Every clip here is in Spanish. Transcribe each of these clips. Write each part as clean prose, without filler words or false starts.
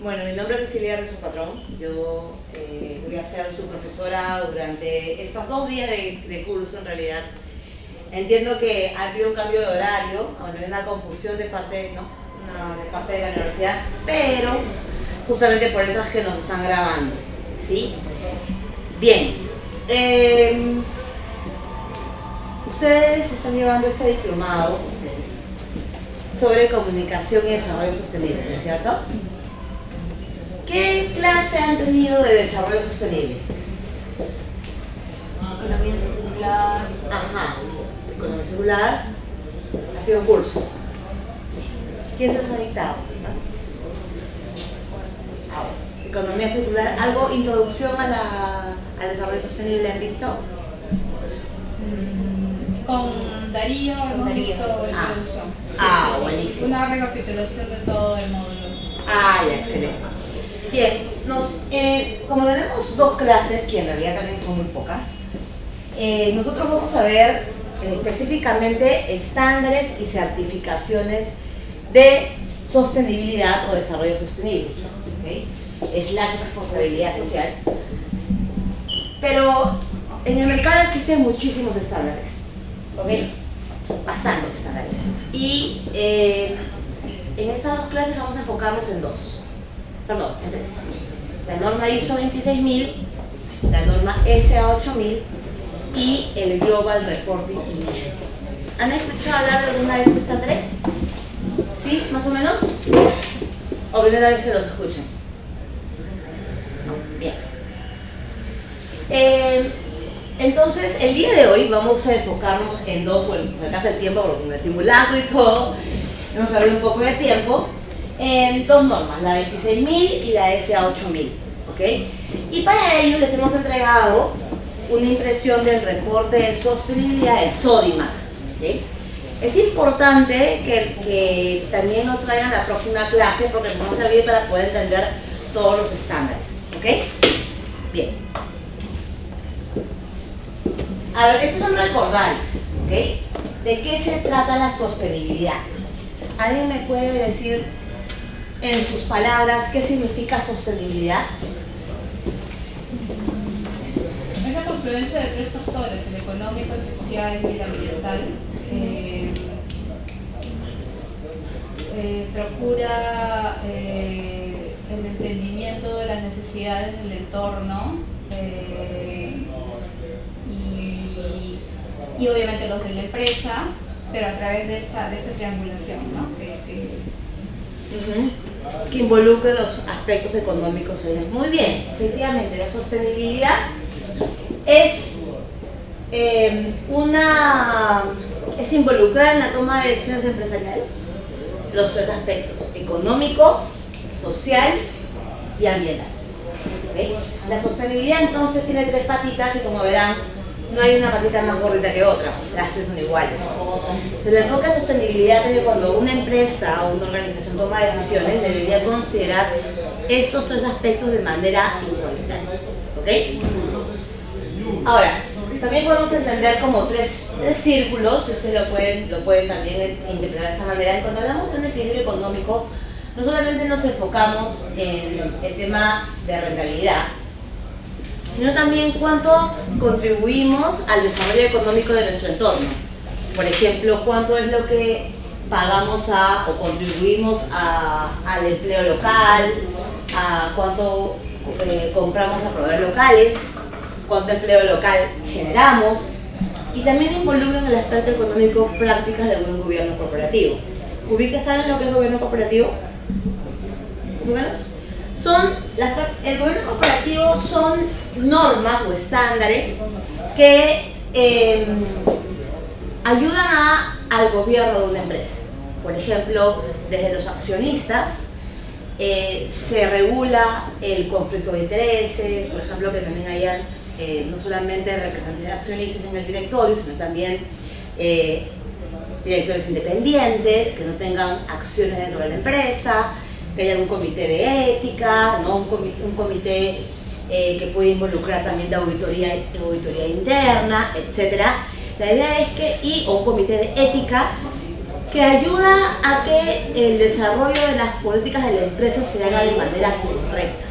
Bueno, mi nombre es Cecilia Rezo Patrón. Yo voy a ser su profesora durante estos 2 días de curso en realidad. Entiendo que ha habido un cambio de horario, bueno, hay una confusión de parte, ¿no? De parte de la universidad, pero justamente por eso es que nos están grabando, ¿sí? Bien. Ustedes están llevando este diplomado sobre comunicación y desarrollo sostenible, ¿no es cierto? ¿Qué clase han tenido de desarrollo sostenible? Economía circular. Ajá, economía circular. Ha sido un curso. ¿Quién se los ha dictado? Economía circular, ¿algo, introducción al desarrollo sostenible han visto? Con Darío hemos visto introducción. Buenísimo. Una recapitulación de todo el módulo. Ya, excelente. Bien, como tenemos 2 clases, que en realidad también son muy pocas, nosotros vamos a ver específicamente estándares y certificaciones de sostenibilidad o desarrollo sostenible, ¿okay? / responsabilidad social. Pero en el mercado existen muchísimos estándares, ¿ok? Bastantes estándares. Y en estas 2 clases vamos a enfocarnos en 2. Perdón, en 3. La norma ISO 26000, la norma SA 8000 y el Global Reporting Initiative. ¿Han escuchado hablar de alguna de estos estándares? ¿Sí? ¿Más o menos? ¿O primera vez que los escuchan? No, bien. Entonces, el día de hoy vamos a enfocarnos en 2, bueno, se alcanza el tiempo porque con el simulacro y todo, hemos perdido un poco de tiempo, en 2 normas, la 26000 y la SA 8000, ¿ok? Y para ello les hemos entregado una impresión del reporte de sostenibilidad de Sodimac, ¿ok? Es importante que también nos traigan la próxima clase porque nos va a servir para poder entender todos los estándares, ¿ok? Bien. A ver, estos son recordales, ¿ok? ¿De qué se trata la sostenibilidad? ¿Alguien me puede decir en sus palabras qué significa sostenibilidad? Es la confluencia de 3 factores, el económico, el social y el ambiental. Procura el entendimiento de las necesidades del entorno y obviamente los de la empresa, pero a través de esta triangulación, ¿no? Que involucre los aspectos económicos. Muy bien, efectivamente, la sostenibilidad es involucrar en la toma de decisiones empresariales los 3 aspectos: económico, social y ambiental. ¿Okay? La sostenibilidad entonces tiene 3 patitas y, como verán, no hay una patita más gordita que otra, las 3 son iguales. Se le enfoca a sostenibilidad es que cuando una empresa o una organización toma decisiones, debería considerar estos 3 aspectos de manera igualitaria. ¿Ok? Ahora, también podemos entender como 3 círculos, y ustedes lo pueden también interpretar de esta manera. Cuando hablamos de un equilibrio económico, no solamente nos enfocamos en el tema de rentabilidad, sino también cuánto contribuimos al desarrollo económico de nuestro entorno. Por ejemplo, cuánto es lo que pagamos o contribuimos al empleo local, a cuánto compramos a proveedores locales, cuánto empleo local generamos, y también involucran el aspecto económico prácticas de buen gobierno corporativo. ¿Saben lo que es gobierno corporativo? ¿Más o menos? El gobierno corporativo son normas o estándares que ayudan al gobierno de una empresa. Por ejemplo, desde los accionistas se regula el conflicto de intereses, por ejemplo, que también hayan no solamente representantes de accionistas en el directorio, sino también directores independientes que no tengan acciones dentro de la empresa, que haya un comité de ética, ¿no? un comité que puede involucrar también de auditoría interna, etc. La idea es que, o un comité de ética que ayuda a que el desarrollo de las políticas de la empresa se haga de manera correcta,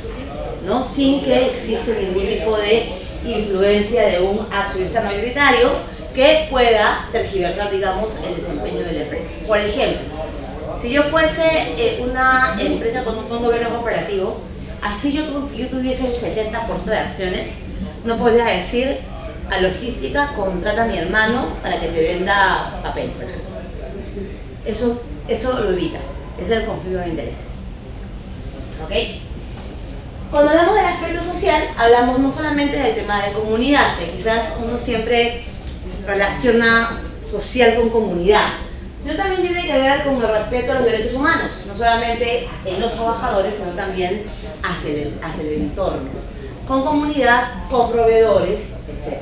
¿no? Sin que exista ningún tipo de influencia de un accionista mayoritario que pueda tergiversar, digamos, el desempeño de la empresa. Por ejemplo, si yo fuese una empresa con un gobierno cooperativo, así yo tuviese el 70% de acciones, no podría decir a logística, contrata a mi hermano para que te venda papel, por ejemplo. Eso lo evita, es el conflicto de intereses. ¿Ok? Cuando hablamos del aspecto social, hablamos no solamente del tema de comunidad, que quizás uno siempre relaciona social con comunidad, sino también tiene que ver con el respeto a los derechos humanos, no solamente en los trabajadores, sino también hacia el entorno, con comunidad, con proveedores, etc.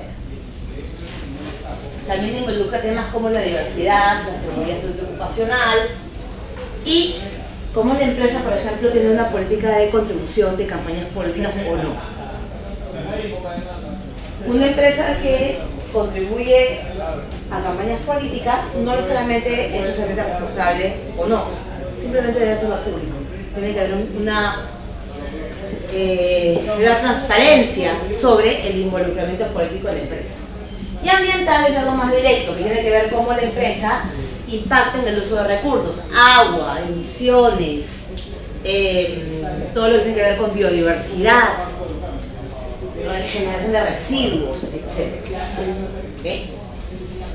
También involucra temas como la diversidad, la seguridad sociocupacional y cómo la empresa, por ejemplo, tiene una política de contribución de campañas políticas o no. Una empresa que contribuye a campañas políticas no necesariamente es socialmente responsable o no, simplemente debe ser lo público. Tiene que haber una transparencia sobre el involucramiento político de la empresa. Y ambiental es algo más directo, que tiene que ver cómo la empresa impacta en el uso de recursos, agua, emisiones, todo lo que tiene que ver con biodiversidad, generación de residuos, etc. ¿Okay?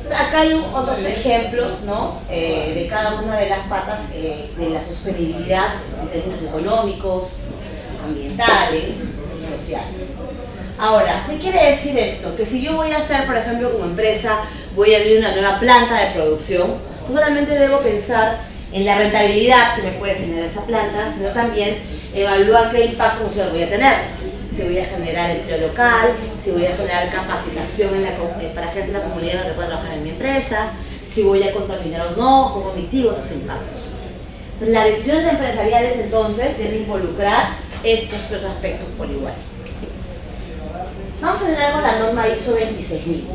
Acá hay otros ejemplos, ¿no? De cada una de las patas de la sostenibilidad en términos económicos, ambientales, sociales. Ahora, ¿qué quiere decir esto? Que si yo voy a hacer, por ejemplo, como empresa, voy a abrir una nueva planta de producción, no solamente debo pensar en la rentabilidad que me puede generar esa planta, sino también evaluar qué impacto social voy a tener. Si voy a generar empleo local, si voy a generar capacitación para gente de la comunidad que pueda trabajar en mi empresa, si voy a contaminar o no, cómo mitigo esos impactos. Entonces, las decisiones empresariales entonces deben involucrar estos tres aspectos por igual. Vamos a entrar con la norma ISO 26000.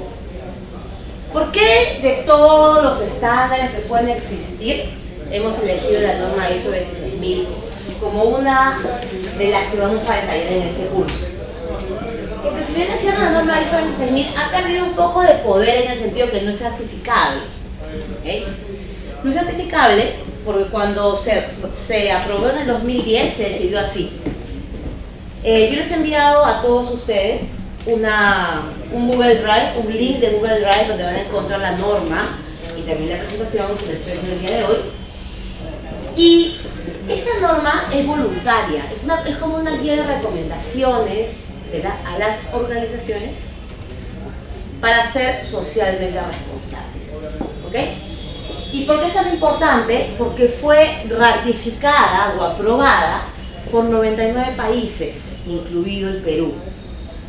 ¿Por qué de todos los estándares que pueden existir hemos elegido la norma ISO 26000 como una de las que vamos a detallar en este curso? Porque si bien es cierto, la norma ISO 26000 ha perdido un poco de poder en el sentido que no es certificable. ¿Okay? No es certificable porque cuando se aprobó en el 2010 se decidió así. Yo les he enviado a todos ustedes un Google Drive, un link de Google Drive donde van a encontrar la norma y también la presentación que les estoy haciendo el día de hoy. Y esta norma es voluntaria, es como una guía de recomendaciones a las organizaciones para ser socialmente responsables. ¿Ok? ¿Y por qué es tan importante? Porque fue ratificada o aprobada por 99 países, incluido el Perú.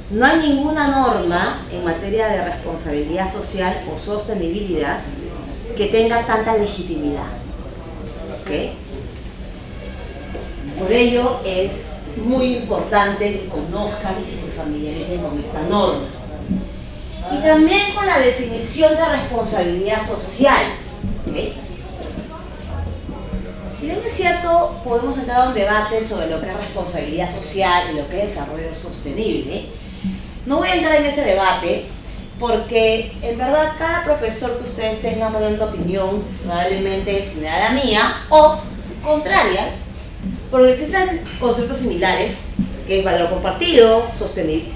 No hay ninguna norma en materia de responsabilidad social o sostenibilidad que tenga tanta legitimidad. ¿Okay? Por ello es muy importante que conozcan y se familiaricen con esta norma. Y también con la definición de responsabilidad social. ¿Okay? Si bien es cierto, podemos entrar a un debate sobre lo que es responsabilidad social y lo que es desarrollo sostenible. No voy a entrar en ese debate porque en verdad cada profesor que ustedes tengan una opinión probablemente es similar a la mía o contraria, porque existen conceptos similares que es valor compartido,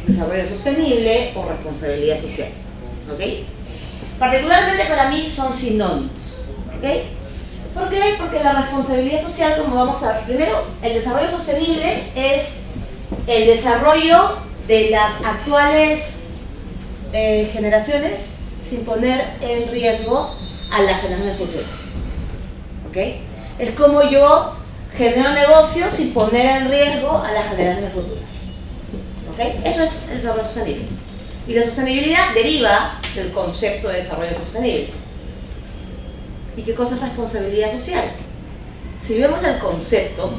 desarrollo sostenible o responsabilidad social. ¿Okay? Particularmente para mí son sinónimos. ¿Okay? ¿Por qué? Porque la responsabilidad social, como vamos a ver, primero, el desarrollo sostenible es el desarrollo de las actuales generaciones sin poner en riesgo a las generaciones futuras. ¿Okay? Es como yo genero negocios sin poner en riesgo a las generaciones futuras. ¿Okay? Eso es el desarrollo sostenible. Y la sostenibilidad deriva del concepto de desarrollo sostenible. ¿Y qué cosa es responsabilidad social? Si vemos el concepto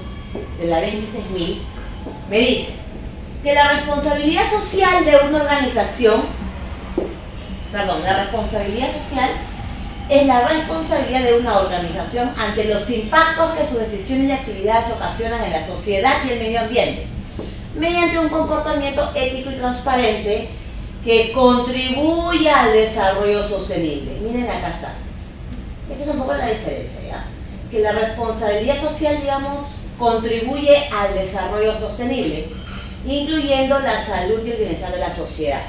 de la 26000, me dice que la responsabilidad social de una organización, la responsabilidad social es la responsabilidad de una organización ante los impactos que sus decisiones y actividades ocasionan en la sociedad y el medio ambiente, mediante un comportamiento ético y transparente que contribuya al desarrollo sostenible. Miren, acá está. Esta es un poco la diferencia, ¿ya? Que la responsabilidad social, digamos, contribuye al desarrollo sostenible, incluyendo la salud y el bienestar de la sociedad.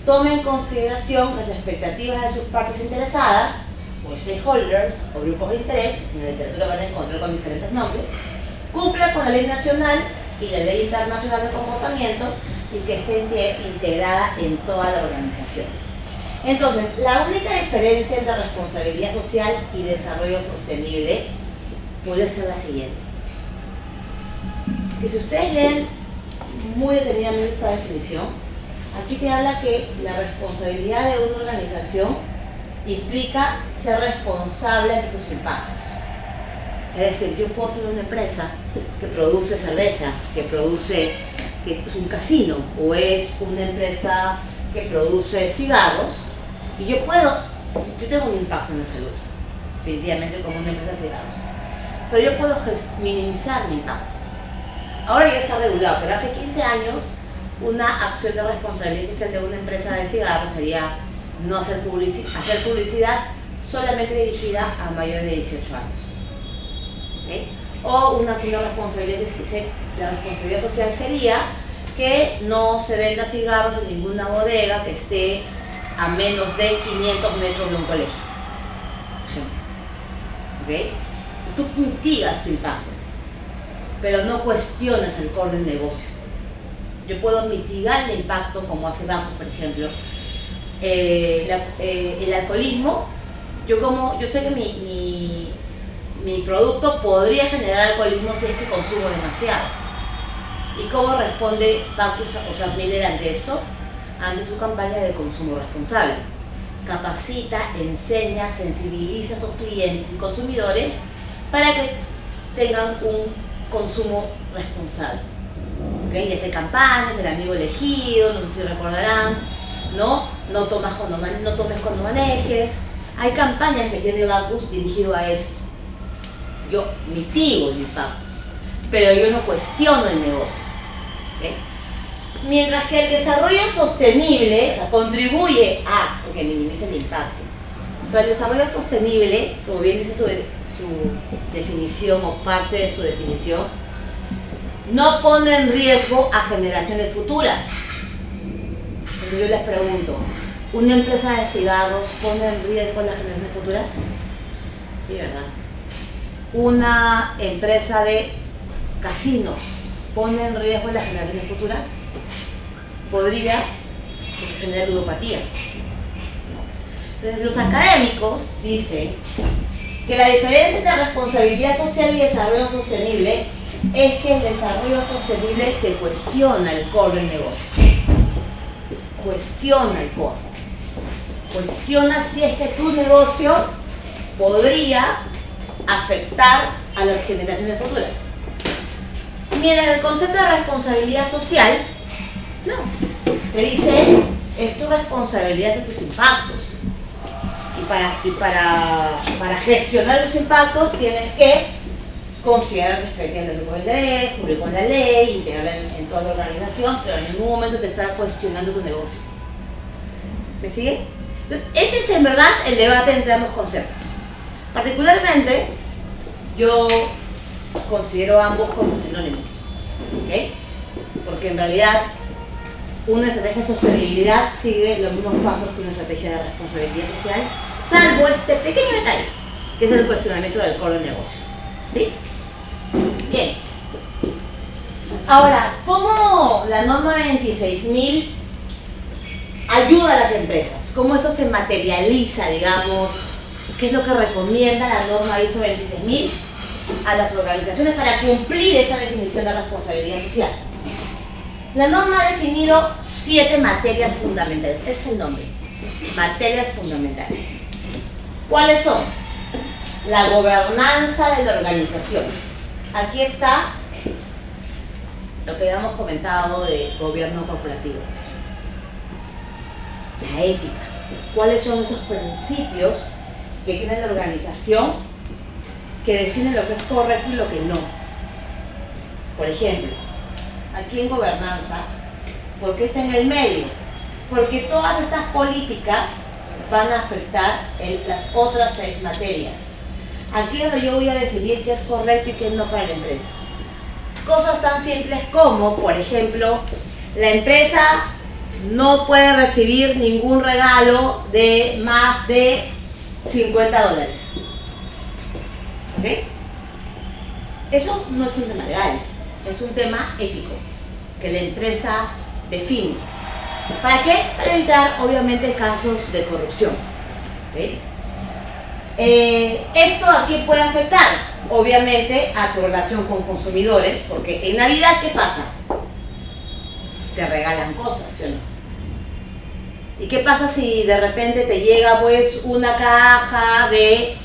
Toma en consideración las expectativas de sus partes interesadas, o stakeholders, o grupos de interés, en la literatura van a encontrar con diferentes nombres, cumpla con la ley nacional y la ley internacional de comportamiento y que esté integrada en toda la organización. Entonces, la única diferencia entre responsabilidad social y desarrollo sostenible puede ser la siguiente. Que si ustedes leen muy detenidamente esta definición, aquí te habla que la responsabilidad de una organización implica ser responsable de tus impactos. Es decir, yo puedo ser una empresa que produce cerveza, que es un casino, o es una empresa que produce cigarros, y yo tengo un impacto en la salud, definitivamente como una empresa de cigarros, pero yo puedo minimizar mi impacto. Ahora ya está regulado, pero hace 15 años una acción de responsabilidad social de una empresa de cigarros sería no hacer publicidad solamente dirigida a mayores de 18 años. ¿Okay? O una responsabilidad social sería que no se venda cigarros en ninguna bodega que esté a menos de 500 metros de un colegio. ¿Okay? Tú mitigas tu impacto, pero no cuestionas el core del negocio. Yo puedo mitigar el impacto como hace Banco, por ejemplo. El alcoholismo, yo sé que mi producto podría generar alcoholismo si es que consumo demasiado. ¿Y cómo responde Banco Miller ante esto? Ante su campaña de consumo responsable. Capacita, enseña, sensibiliza a sus clientes y consumidores para que tengan un consumo responsable. ¿Okay? Y hace campañas, el amigo elegido, no sé si recordarán, no tomes cuando manejes. Hay campañas que tiene Bacus dirigido a eso. Yo mitigo el impacto, pero yo no cuestiono el negocio. ¿Okay? Mientras que el desarrollo sostenible contribuye a, porque minimiza el impacto, pero el desarrollo sostenible, como bien dice su definición o parte de su definición, no pone en riesgo a generaciones futuras. Entonces yo les pregunto, ¿una empresa de cigarros pone en riesgo a las generaciones futuras? Sí, ¿verdad? ¿Una empresa de casinos pone en riesgo a las generaciones futuras? Podría generar ludopatía. Entonces los académicos dicen que la diferencia entre responsabilidad social y desarrollo sostenible es que el desarrollo sostenible te cuestiona el core del negocio. Cuestiona el core. Cuestiona si es que tu negocio podría afectar a las generaciones futuras. Mientras el concepto de responsabilidad social, no. Te dice, es tu responsabilidad de tus impactos. Y para gestionar los impactos tienes que considerar perspectivas del grupo de interés, cumplir con la ley, integrarla en toda la organización, pero en ningún momento te está cuestionando tu negocio. ¿Me sigue? Entonces, ese es en verdad el debate entre ambos conceptos. Particularmente, yo considero ambos como sinónimos. ¿Okay? Porque en realidad, una estrategia de sostenibilidad sigue los mismos pasos que una estrategia de responsabilidad social, salvo este pequeño detalle, que es el cuestionamiento del core del negocio. ¿Sí? Bien. Ahora, ¿cómo la norma 26.000 ayuda a las empresas? ¿Cómo esto se materializa, digamos? ¿Qué es lo que recomienda la norma ISO 26.000 a las organizaciones para cumplir esa definición de responsabilidad social? La norma ha definido 7 materias fundamentales. Ese es el nombre. Materias fundamentales. ¿Cuáles son? La gobernanza de la organización. Aquí está lo que habíamos comentado de gobierno corporativo. La ética. ¿Cuáles son esos principios que tiene la organización que define lo que es correcto y lo que no. Por ejemplo, aquí en gobernanza, ¿por qué está en el medio? Porque todas estas políticas van a afectar las otras 6 materias. Aquí es donde yo voy a definir qué es correcto y qué no para la empresa. Cosas tan simples como, por ejemplo, la empresa no puede recibir ningún regalo de más de $50. ¿Ok? Eso no es un tema legal, es un tema ético que la empresa define. ¿Para qué? Para evitar, obviamente, casos de corrupción. ¿Ok? Esto aquí puede afectar, obviamente, a tu relación con consumidores, porque en Navidad, ¿qué pasa? Te regalan cosas, ¿sí o no? ¿Y qué pasa si de repente te llega pues una caja de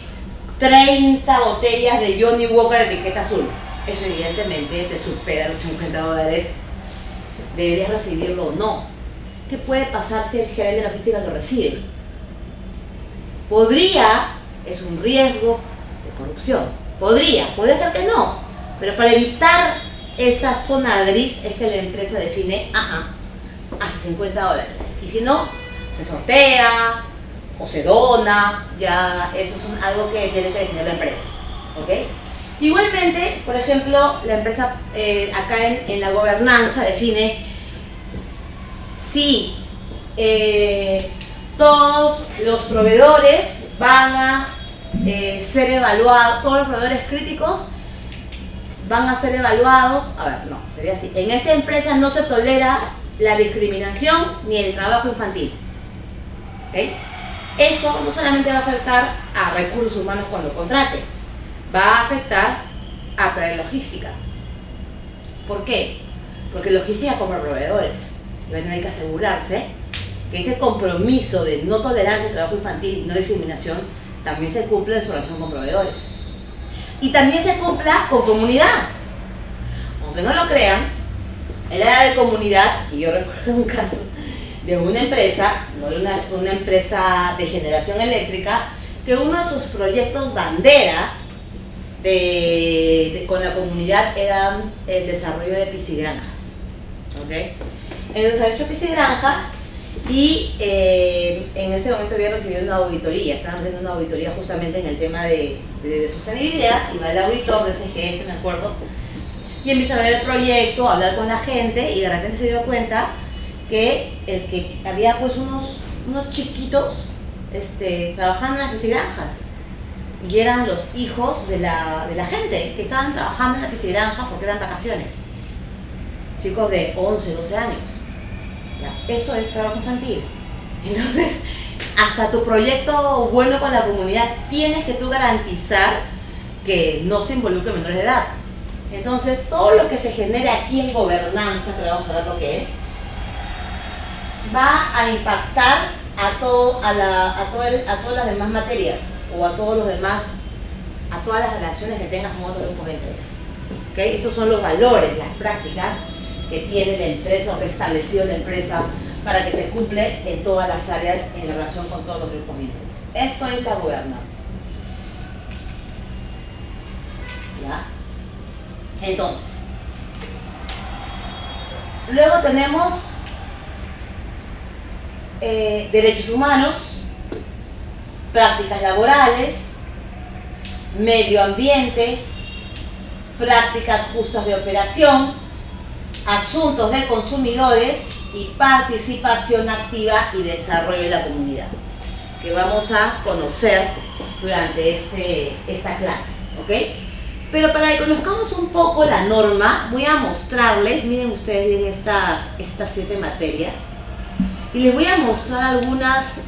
30 botellas de Johnny Walker etiqueta azul? Eso evidentemente te supera los $50. ¿Deberías recibirlo o no? ¿Qué puede pasar si el gerente de logística lo recibe? Es un riesgo de corrupción. Podría ser que no, pero para evitar esa zona gris es que la empresa define, hace $50. Y si no, se sortea o se dona, ya eso es algo que tiene que definir la empresa. ¿Ok? Igualmente, por ejemplo, la empresa acá en la gobernanza define si todos los proveedores van a ser evaluados, todos los proveedores críticos van a ser evaluados. A ver, no, sería así. En esta empresa no se tolera la discriminación ni el trabajo infantil. ¿Okay? Eso no solamente va a afectar a recursos humanos cuando contrate, va a afectar a traer logística. ¿Por qué? Porque logística compra proveedores y va a tener que asegurarse que ese compromiso de no tolerancia al trabajo infantil y no discriminación también se cumpla en su relación con proveedores. Y también se cumpla con comunidad. Aunque no lo crean, el área de comunidad, y yo recuerdo un caso de una empresa, una empresa de generación eléctrica, que uno de sus proyectos bandera con la comunidad era el desarrollo de piscigranjas. ¿Okay? Entonces ha hecho piscigranjas y en ese momento había recibido una auditoría, estaban haciendo una auditoría justamente en el tema de sostenibilidad, y va el auditor de CGS, me acuerdo, y empieza a ver el proyecto, a hablar con la gente, y de repente se dio cuenta que había pues unos chiquitos trabajando en las piscigranjas, y eran los hijos de la gente que estaban trabajando en la piscigranja porque eran vacaciones, chicos de 11, 12 años. ¿Ya? Eso es trabajo infantil. Entonces, hasta tu proyecto bueno con la comunidad tienes que tú garantizar que no se involucre menores de edad. Entonces, todo lo que se genere aquí en gobernanza, que vamos a ver lo que es, va a impactar a todas las demás materias, o a todas las relaciones que tengas con otros grupos de interés. ¿Okay? Estos son los valores, las prácticas que tiene la empresa o que ha establecido la empresa para que se cumple en todas las áreas en relación con todos los grupos de interés. Esto es la gobernanza. ¿Ya? Entonces, luego tenemos derechos humanos, prácticas laborales, medio ambiente, prácticas justas de operación, asuntos de consumidores y participación activa y desarrollo de la comunidad, que vamos a conocer durante esta clase, ¿ok? Pero para que conozcamos un poco la norma, voy a mostrarles, miren ustedes bien estas 7 materias, y les voy a mostrar algunas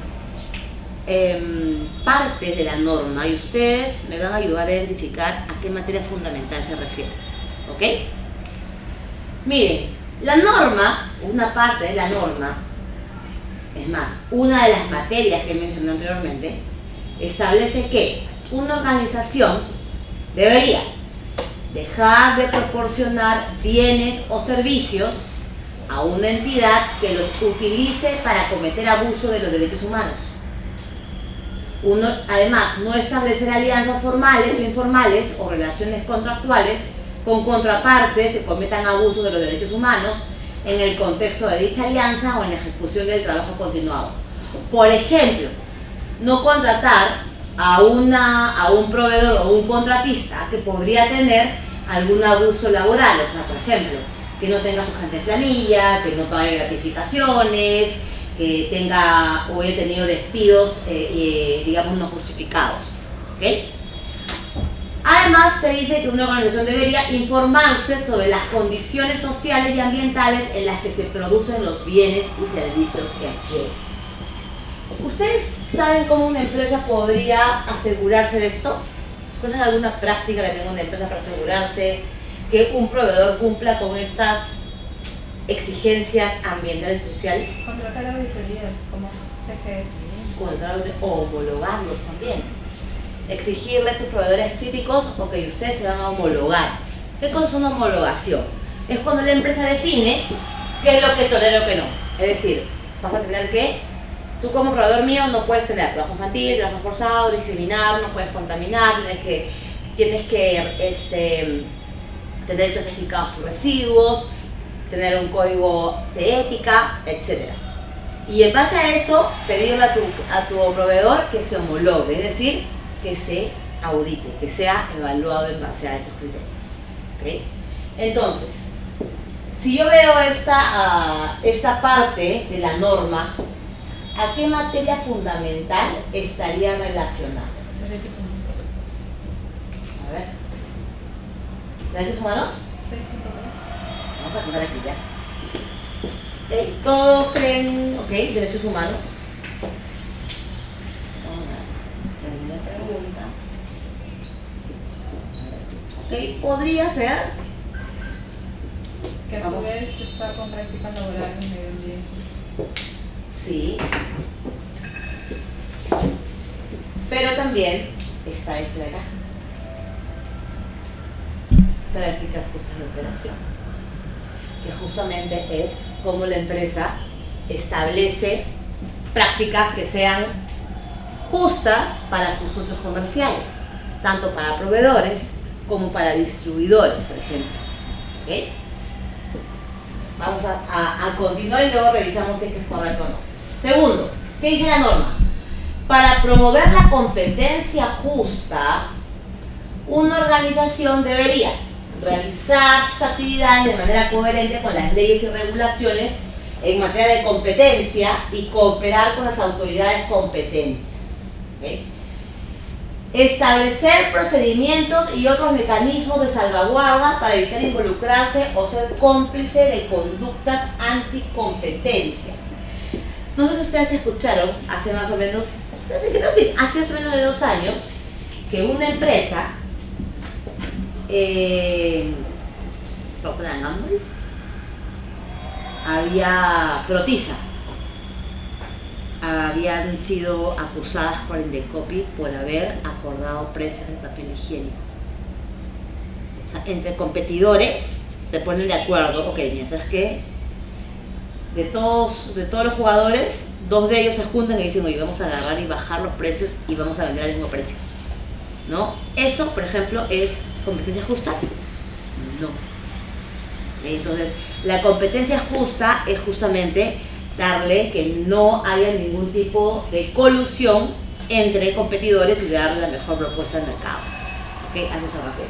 partes de la norma, y ustedes me van a ayudar a identificar a qué materia fundamental se refiere, ¿ok? Miren, la norma, una parte de la norma, es más, una de las materias que mencioné anteriormente, establece que una organización debería dejar de proporcionar bienes o servicios a una entidad que los utilice para cometer abuso de los derechos humanos. Además, no establecer alianzas formales o informales o relaciones contractuales con contrapartes que cometan abusos de los derechos humanos en el contexto de dicha alianza o en la ejecución del trabajo continuado. Por ejemplo, no contratar a un proveedor o un contratista que podría tener algún abuso laboral, o sea, por ejemplo, que no tenga su gente en planilla, que no pague gratificaciones, que tenga o haya tenido despidos, digamos, no justificados. ¿Okay? Además, se dice que una organización debería informarse sobre las condiciones sociales y ambientales en las que se producen los bienes y servicios que adquiere. ¿Ustedes saben cómo una empresa podría asegurarse de esto? ¿Conocen alguna práctica que tenga una empresa para asegurarse que un proveedor cumpla con estas exigencias ambientales y sociales? Contratar auditorías como CGS. O homologarlos también. Exigirle a tus proveedores críticos, ok, ustedes se van a homologar. ¿Qué cosa es una homologación? Es cuando la empresa define qué es lo que tolera o qué no. Es decir, vas a tener que, tú como proveedor mío no puedes tener trabajo infantil, trabajo forzado, discriminar, no puedes contaminar, tienes que tener clasificados tus residuos, tener un código de ética, etc. Y en base a eso, pedirle a tu proveedor que se homologue, es decir, que se audite, que sea evaluado en base a esos criterios. ¿Okay? Entonces, si yo veo esta parte de la norma, ¿a qué materia fundamental estaría relacionada? A ver. ¿Derechos humanos? Sí. Vamos a poner aquí ya. Todos creen, ok, derechos humanos. Pregunta. Ok, podría ser. Que a su vez está con prácticas laborales en medio ambiente. Sí. Pero también está este de acá. Prácticas justas de operación. Que justamente es cómo la empresa establece prácticas que sean justas para sus socios comerciales, tanto para proveedores como para distribuidores, por ejemplo. ¿Okay? Vamos a continuar y luego revisamos si es correcto o no. Segundo, ¿qué dice la norma? Para promover la competencia justa, una organización debería realizar sus actividades de manera coherente con las leyes y regulaciones en materia de competencia y cooperar con las autoridades competentes. ¿Okay? Establecer procedimientos y otros mecanismos de salvaguarda para evitar involucrarse o ser cómplice de conductas anticompetencia. No sé si ustedes escucharon hace más o menos, creo que hace más o menos de 2 años, que una empresa Protiza habían sido acusadas por Indecopi por haber acordado precios de papel higiénico. O sea, entre competidores se ponen de acuerdo, ok, mira, ¿sabes qué? De todos los jugadores, 2 de ellos se juntan y dicen, oye, vamos a agarrar y bajar los precios y vamos a vender al mismo precio, ¿no? Eso, por ejemplo, ¿es competencia justa? No. Entonces, la competencia justa es justamente darle que no haya ningún tipo de colusión entre competidores y darle la mejor propuesta al mercado. ¿Ok? A eso se refiere.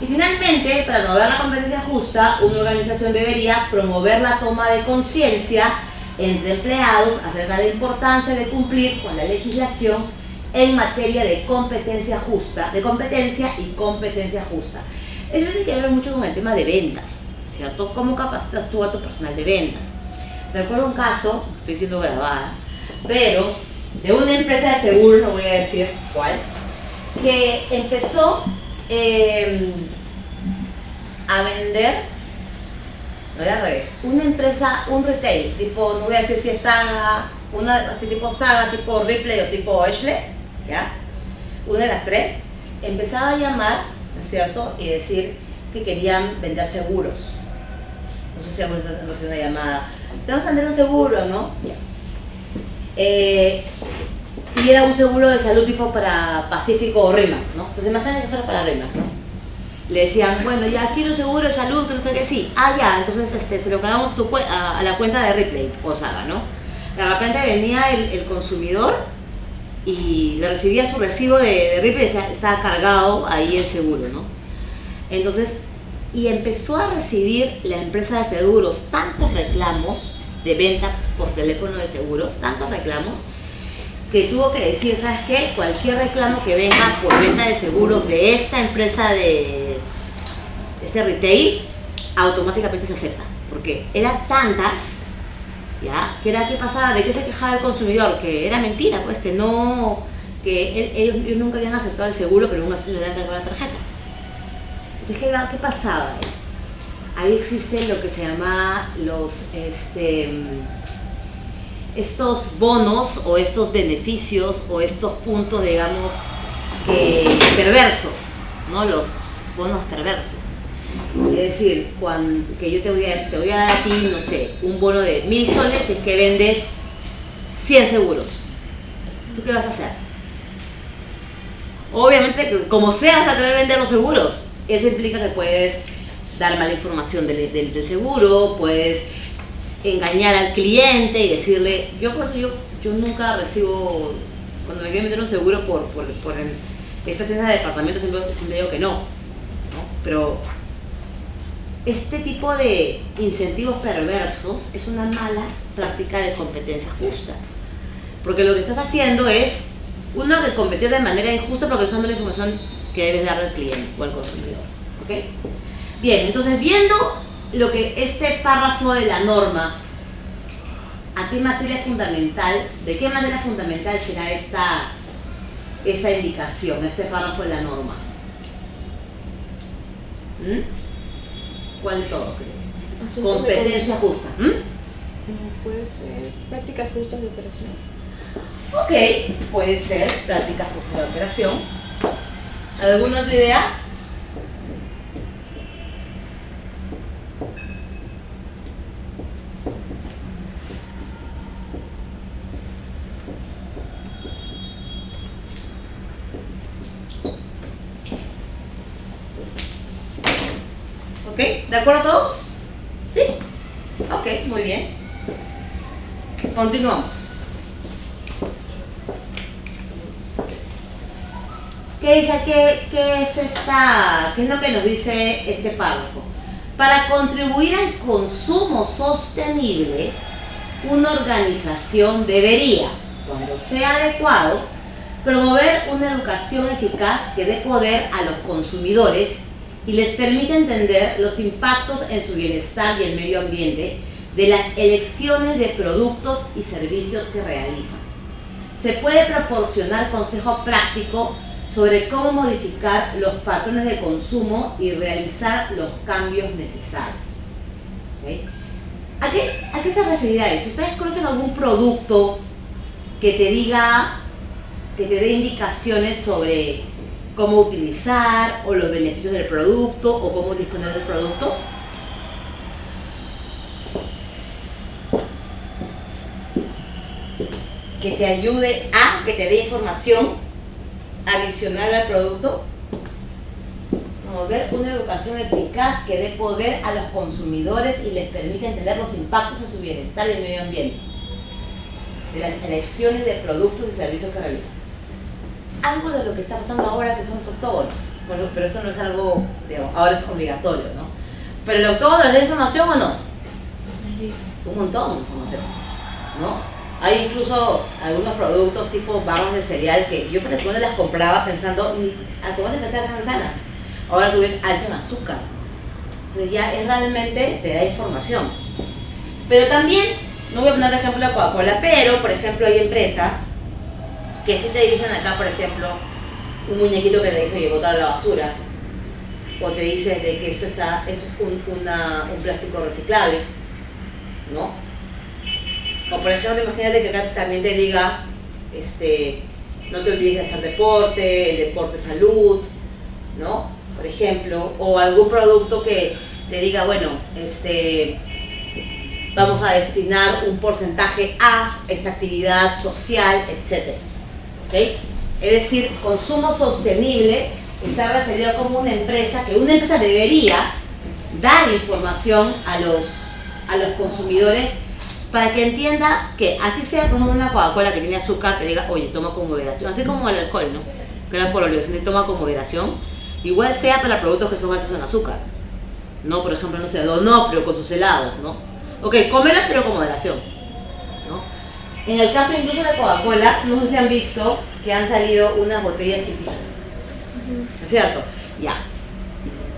Y finalmente, para promover la competencia justa, una organización debería promover la toma de conciencia entre empleados acerca de la importancia de cumplir con la legislación en materia de competencia justa, de competencia y competencia justa. Eso tiene que ver mucho con el tema de ventas, ¿cierto? ¿Cómo capacitas tú a tu personal de ventas? Recuerdo un caso, estoy siendo grabada, pero de una empresa de seguros, no voy a decir cuál, que empezó a vender, no era al revés, una empresa, un retail, tipo, no voy a decir si es Saga, así tipo Saga, tipo Ripley o tipo Ashley, ¿ya? Una de las 3, empezaba a llamar, ¿no es cierto?, y decir que querían vender seguros. No sé si alguna vez están haciendo una llamada. Te vamos a vender un seguro, ¿no? Ya. y era un seguro de salud tipo para Pacífico o Rima, ¿no? Entonces imagínate que fuera para Rima, ¿no? Le decían, bueno, ya quiero un seguro de salud, que no sé qué, sí. Ah, ya, entonces se lo cargamos a la cuenta de Ripley o Saga, ¿no? De repente venía el consumidor y le recibía su recibo de Ripley y estaba cargado ahí el seguro, ¿no? Entonces, y empezó a recibir la empresa de seguros tantos reclamos de venta por teléfono de seguros, tantos reclamos, que tuvo que decir, ¿sabes qué? Cualquier reclamo que venga por venta de seguros de esta empresa de este retail, automáticamente se acepta, porque eran tantas, ¿ya? Que era, ¿qué pasaba? ¿De qué se quejaba el consumidor? Que era mentira, pues, que no, que ellos nunca habían aceptado el seguro, pero aún así le habían cargado la tarjeta. Entonces, ¿qué pasaba? Ahí existen lo que se llama estos bonos o estos beneficios o estos puntos, digamos, perversos, ¿no? Los bonos perversos. Es decir, que yo te voy a dar a ti, no sé, un bono de 1.000 soles si es que vendes 100 seguros. ¿Tú qué vas a hacer? Obviamente, como sea, vas a querer vender los seguros. Eso implica que puedes dar mala información del seguro, puedes engañar al cliente y decirle, por eso yo nunca recibo, cuando me quieren vender un seguro por esta tienda de departamentos, siempre digo que no. Pero este tipo de incentivos perversos es una mala práctica de competencia justa, porque lo que estás haciendo es, uno, que competir de manera injusta porque estás dando la información que debes darle al cliente o al consumidor, ¿ok? Bien, entonces viendo lo que este párrafo de la norma, ¿a qué materia fundamental, de qué manera fundamental será esta indicación, este párrafo de la norma? ¿Cuál de todo, creo? Competencia justa. Puede ser prácticas justas de operación. Ok, puede ser prácticas justas de operación. ¿Alguna otra idea? ¿De acuerdo todos? ¿Sí? Ok, muy bien. Continuamos. ¿Qué dice? ¿Qué es lo que nos dice este párrafo? Para contribuir al consumo sostenible, una organización debería, cuando sea adecuado, promover una educación eficaz que dé poder a los consumidores y les permite entender los impactos en su bienestar y el medio ambiente de las elecciones de productos y servicios que realizan. Se puede proporcionar consejo práctico sobre cómo modificar los patrones de consumo y realizar los cambios necesarios. ¿Okay? ¿A qué se referirá eso? ¿Ustedes conocen algún producto que te dé indicaciones sobre cómo utilizar o los beneficios del producto o cómo disponer del producto? Que te ayude que te dé información adicional al producto. Promover una educación eficaz que dé poder a los consumidores y les permita entender los impactos en su bienestar y el medio ambiente de las elecciones de productos y servicios que realizan. Algo de lo que está pasando ahora, que son los octógonos. Bueno, pero esto no es algo, digamos, ahora es obligatorio, ¿no? Pero el octógono les da información o no? Sí. Un montón de información, ¿no? Hay incluso algunos productos tipo barras de cereal que yo por ejemplo las compraba pensando, ¿hasta dónde pensar las manzanas? Ahora tú ves alto en azúcar. Entonces ya es realmente, te da información. Pero también, no voy a poner de ejemplo la Coca-Cola, pero por ejemplo hay empresas que sí te dicen acá, por ejemplo, un muñequito que te dice, oye, botar a la basura, o te dice de que esto es un plástico reciclable, ¿no? O por ejemplo, imagínate que acá también te diga, no te olvides de hacer deporte, el deporte es salud, ¿no? Por ejemplo, o algún producto que te diga, bueno, vamos a destinar un porcentaje a esta actividad social, etc. ¿ok? Es decir, consumo sostenible está referido como una empresa debería dar información a los consumidores para que entienda que así sea como una Coca-Cola que tiene azúcar, que diga, oye, toma con moderación, así como el alcohol, ¿no? Que era por obligación de toma con moderación, igual sea para productos que son altos en azúcar, ¿no? Por ejemplo, no sé, Donofrio con sus helados, ¿no? Ok, cómelos pero con moderación, ¿no? En el caso incluso de Coca-Cola, no sé si han visto que han salido unas botellas chiquitas, ¿no es cierto? Ya.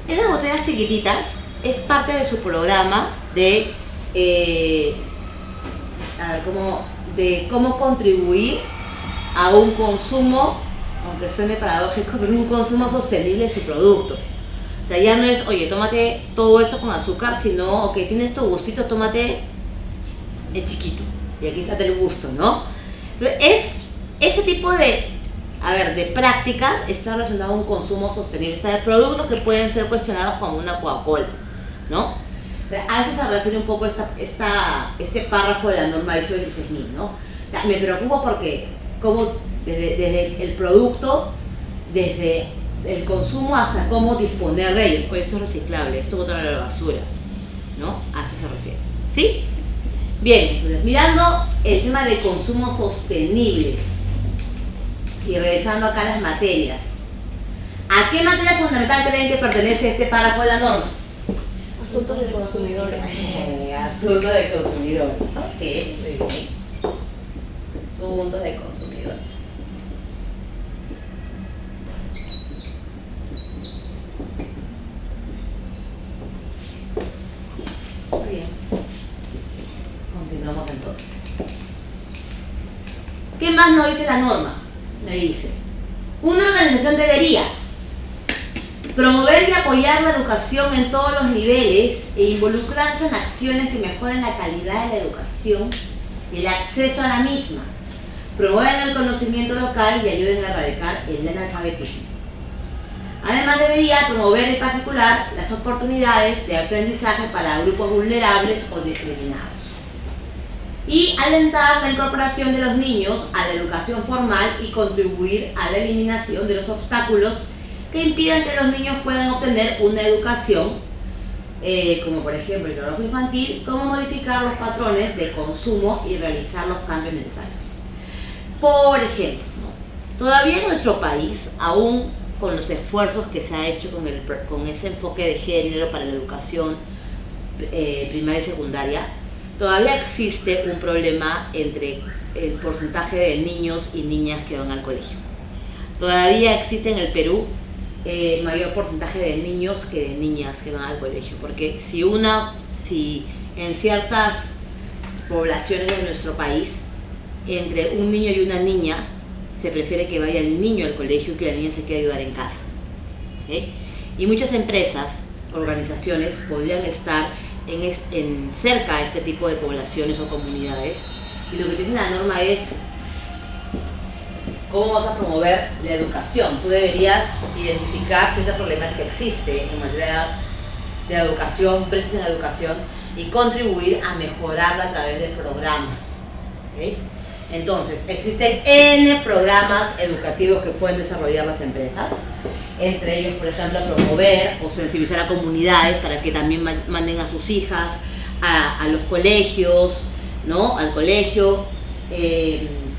Esas botellas chiquititas es parte de su programa de cómo contribuir a un consumo, aunque suene paradójico, pero un consumo sostenible de su producto. O sea, ya no es, oye, tómate todo esto con azúcar, sino, ok, tienes tu gustito, tómate el chiquito. Y aquí está el gusto, ¿no? Entonces, ese tipo de prácticas está relacionado a un consumo sostenible. O sea, de productos que pueden ser cuestionados como una Coca-Cola, ¿no? A eso se refiere un poco este párrafo de la norma ISO 26000, ¿no? O sea, me preocupa porque como desde el producto, desde el consumo hasta cómo disponer de ellos. Oye, esto es reciclable, esto botar a la basura, ¿no? A eso se refiere, ¿sí? Bien, entonces mirando el tema de consumo sostenible y regresando acá a las materias, ¿a qué materia fundamental creen que pertenece este párrafo de la norma? Asuntos de consumidores. Asuntos de consumidores. Ok, muy bien. Asuntos de consumidores. Muy bien. Continuamos entonces. ¿Qué más nos dice la norma? Me dice, una organización debería promover y apoyar la educación en todos los niveles e involucrarse en acciones que mejoren la calidad de la educación y el acceso a la misma, promuevan el conocimiento local y ayuden a erradicar el analfabetismo. Además debería promover en particular las oportunidades de aprendizaje para grupos vulnerables o discriminados y alentar la incorporación de los niños a la educación formal y contribuir a la eliminación de los obstáculos que impidan que los niños puedan obtener una educación, como por ejemplo el trabajo infantil, cómo modificar los patrones de consumo y realizar los cambios necesarios. Por ejemplo, ¿no? Todavía en nuestro país, aún con los esfuerzos que se ha hecho con ese enfoque de género para la educación primaria y secundaria, todavía existe un problema entre el porcentaje de niños y niñas que van al colegio. Todavía existe en el Perú mayor porcentaje de niños que de niñas que van al colegio, porque si en ciertas poblaciones de nuestro país, entre un niño y una niña, se prefiere que vaya el niño al colegio y que la niña se quede a ayudar en casa. ¿Okay? Y muchas empresas, organizaciones, podrían estar cerca a este tipo de poblaciones o comunidades, y lo que dice la norma es ¿cómo vas a promover la educación? Tú deberías identificar si esa problemática existe en materia de educación, brechas en la educación, y contribuir a mejorarla a través de programas. ¿Okay? Entonces, existen N programas educativos que pueden desarrollar las empresas, entre ellos, por ejemplo, promover o sensibilizar a comunidades para que también manden a sus hijas a los colegios, ¿no? Al colegio,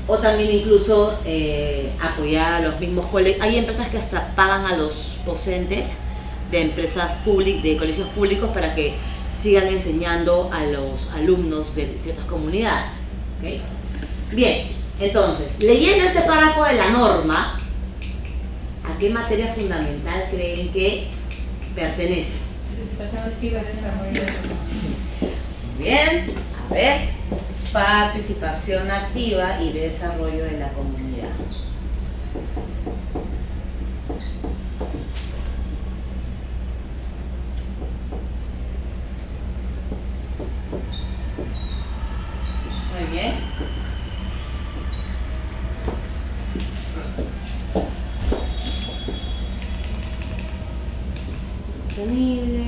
o también incluso apoyar a los mismos colegios. Hay empresas que hasta pagan a los docentes de empresas de colegios públicos para que sigan enseñando a los alumnos de ciertas comunidades. ¿Okay? Bien, entonces, leyendo este párrafo de la norma, ¿a qué materia fundamental creen que pertenece? Participación activa y desarrollo. Muy bien, a ver, participación activa y desarrollo de la comunidad. Muy bien. Disponible.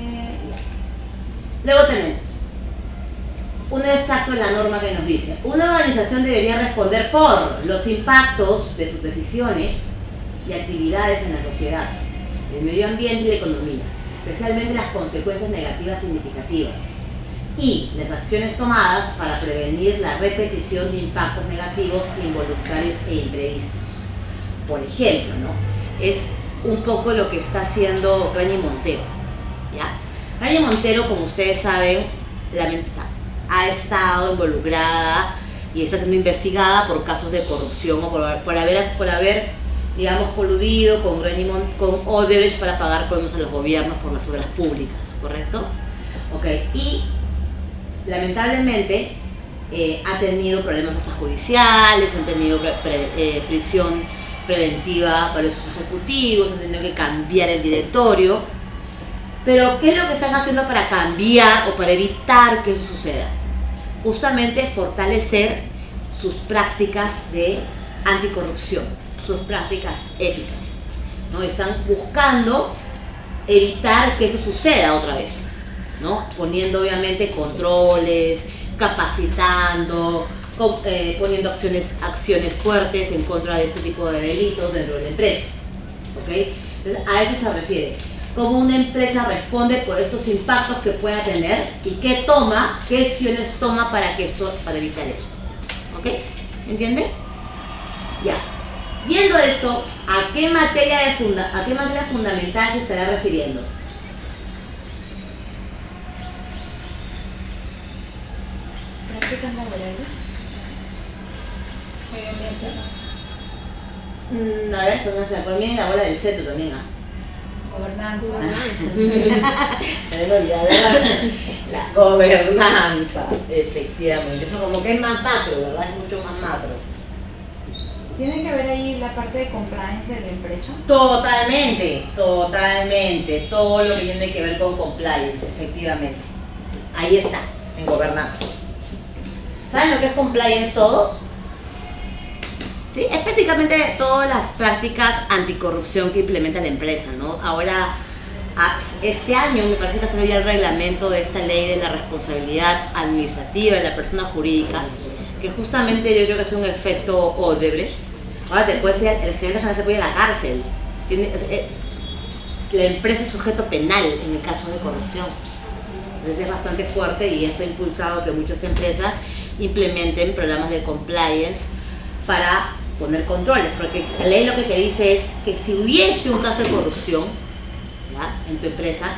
Luego tenemos un extracto de la norma que nos dice: una organización debería responder por los impactos de sus decisiones y actividades en la sociedad, el medio ambiente y la economía, especialmente las consecuencias negativas significativas y las acciones tomadas para prevenir la repetición de impactos negativos involuntarios e imprevistos. Por ejemplo, ¿no? Es un poco lo que está haciendo Graña Montero, ¿ya? Graña Montero, como ustedes saben, ha estado involucrada y está siendo investigada por casos de corrupción o por haber, digamos, coludido con Odebrecht para pagar coimas a los gobiernos por las obras públicas, ¿correcto? Ok, y lamentablemente ha tenido problemas hasta judiciales, han tenido prisión preventiva para sus ejecutivos, han tenido que cambiar el directorio. Pero ¿qué es lo que están haciendo para cambiar o para evitar que eso suceda? Justamente fortalecer sus prácticas de anticorrupción, sus prácticas éticas, ¿no? Están buscando evitar que eso suceda otra vez, ¿no? Poniendo obviamente controles, capacitando, poniendo acciones fuertes en contra de este tipo de delitos dentro de la empresa, ¿ok? Entonces, a eso se refiere. Cómo una empresa responde por estos impactos que pueda tener y qué acciones toma para evitar eso. ¿Ok? ¿Entiende? Ya. Viendo esto, ¿a qué materia fundamental se estará refiriendo? Prácticas laborales. Medio ambiente. A ver, pónganse por mí en la bola del centro también, ¿ah? Gobernanza. Me debo olvidar, la gobernanza, efectivamente. Eso como que es más macro, ¿verdad? Es mucho más macro. ¿Tiene que ver ahí la parte de compliance de la empresa? Totalmente. Todo lo que tiene que ver con compliance, efectivamente. Ahí está, en gobernanza. ¿Saben lo que es compliance todos? Sí, es prácticamente todas las prácticas anticorrupción que implementa la empresa, ¿no? Ahora, este año me parece que salió ya el reglamento de esta ley de la responsabilidad administrativa de la persona jurídica, que justamente yo creo que es un efecto Odebrecht. Ahora te puede ser, el gerente general se puede ir a la cárcel. La empresa es sujeto penal en el caso de corrupción. Entonces es bastante fuerte y eso ha impulsado que muchas empresas implementen programas de compliance para poner controles, porque la ley lo que te dice es que si hubiese un caso de corrupción, ¿ya?, en tu empresa,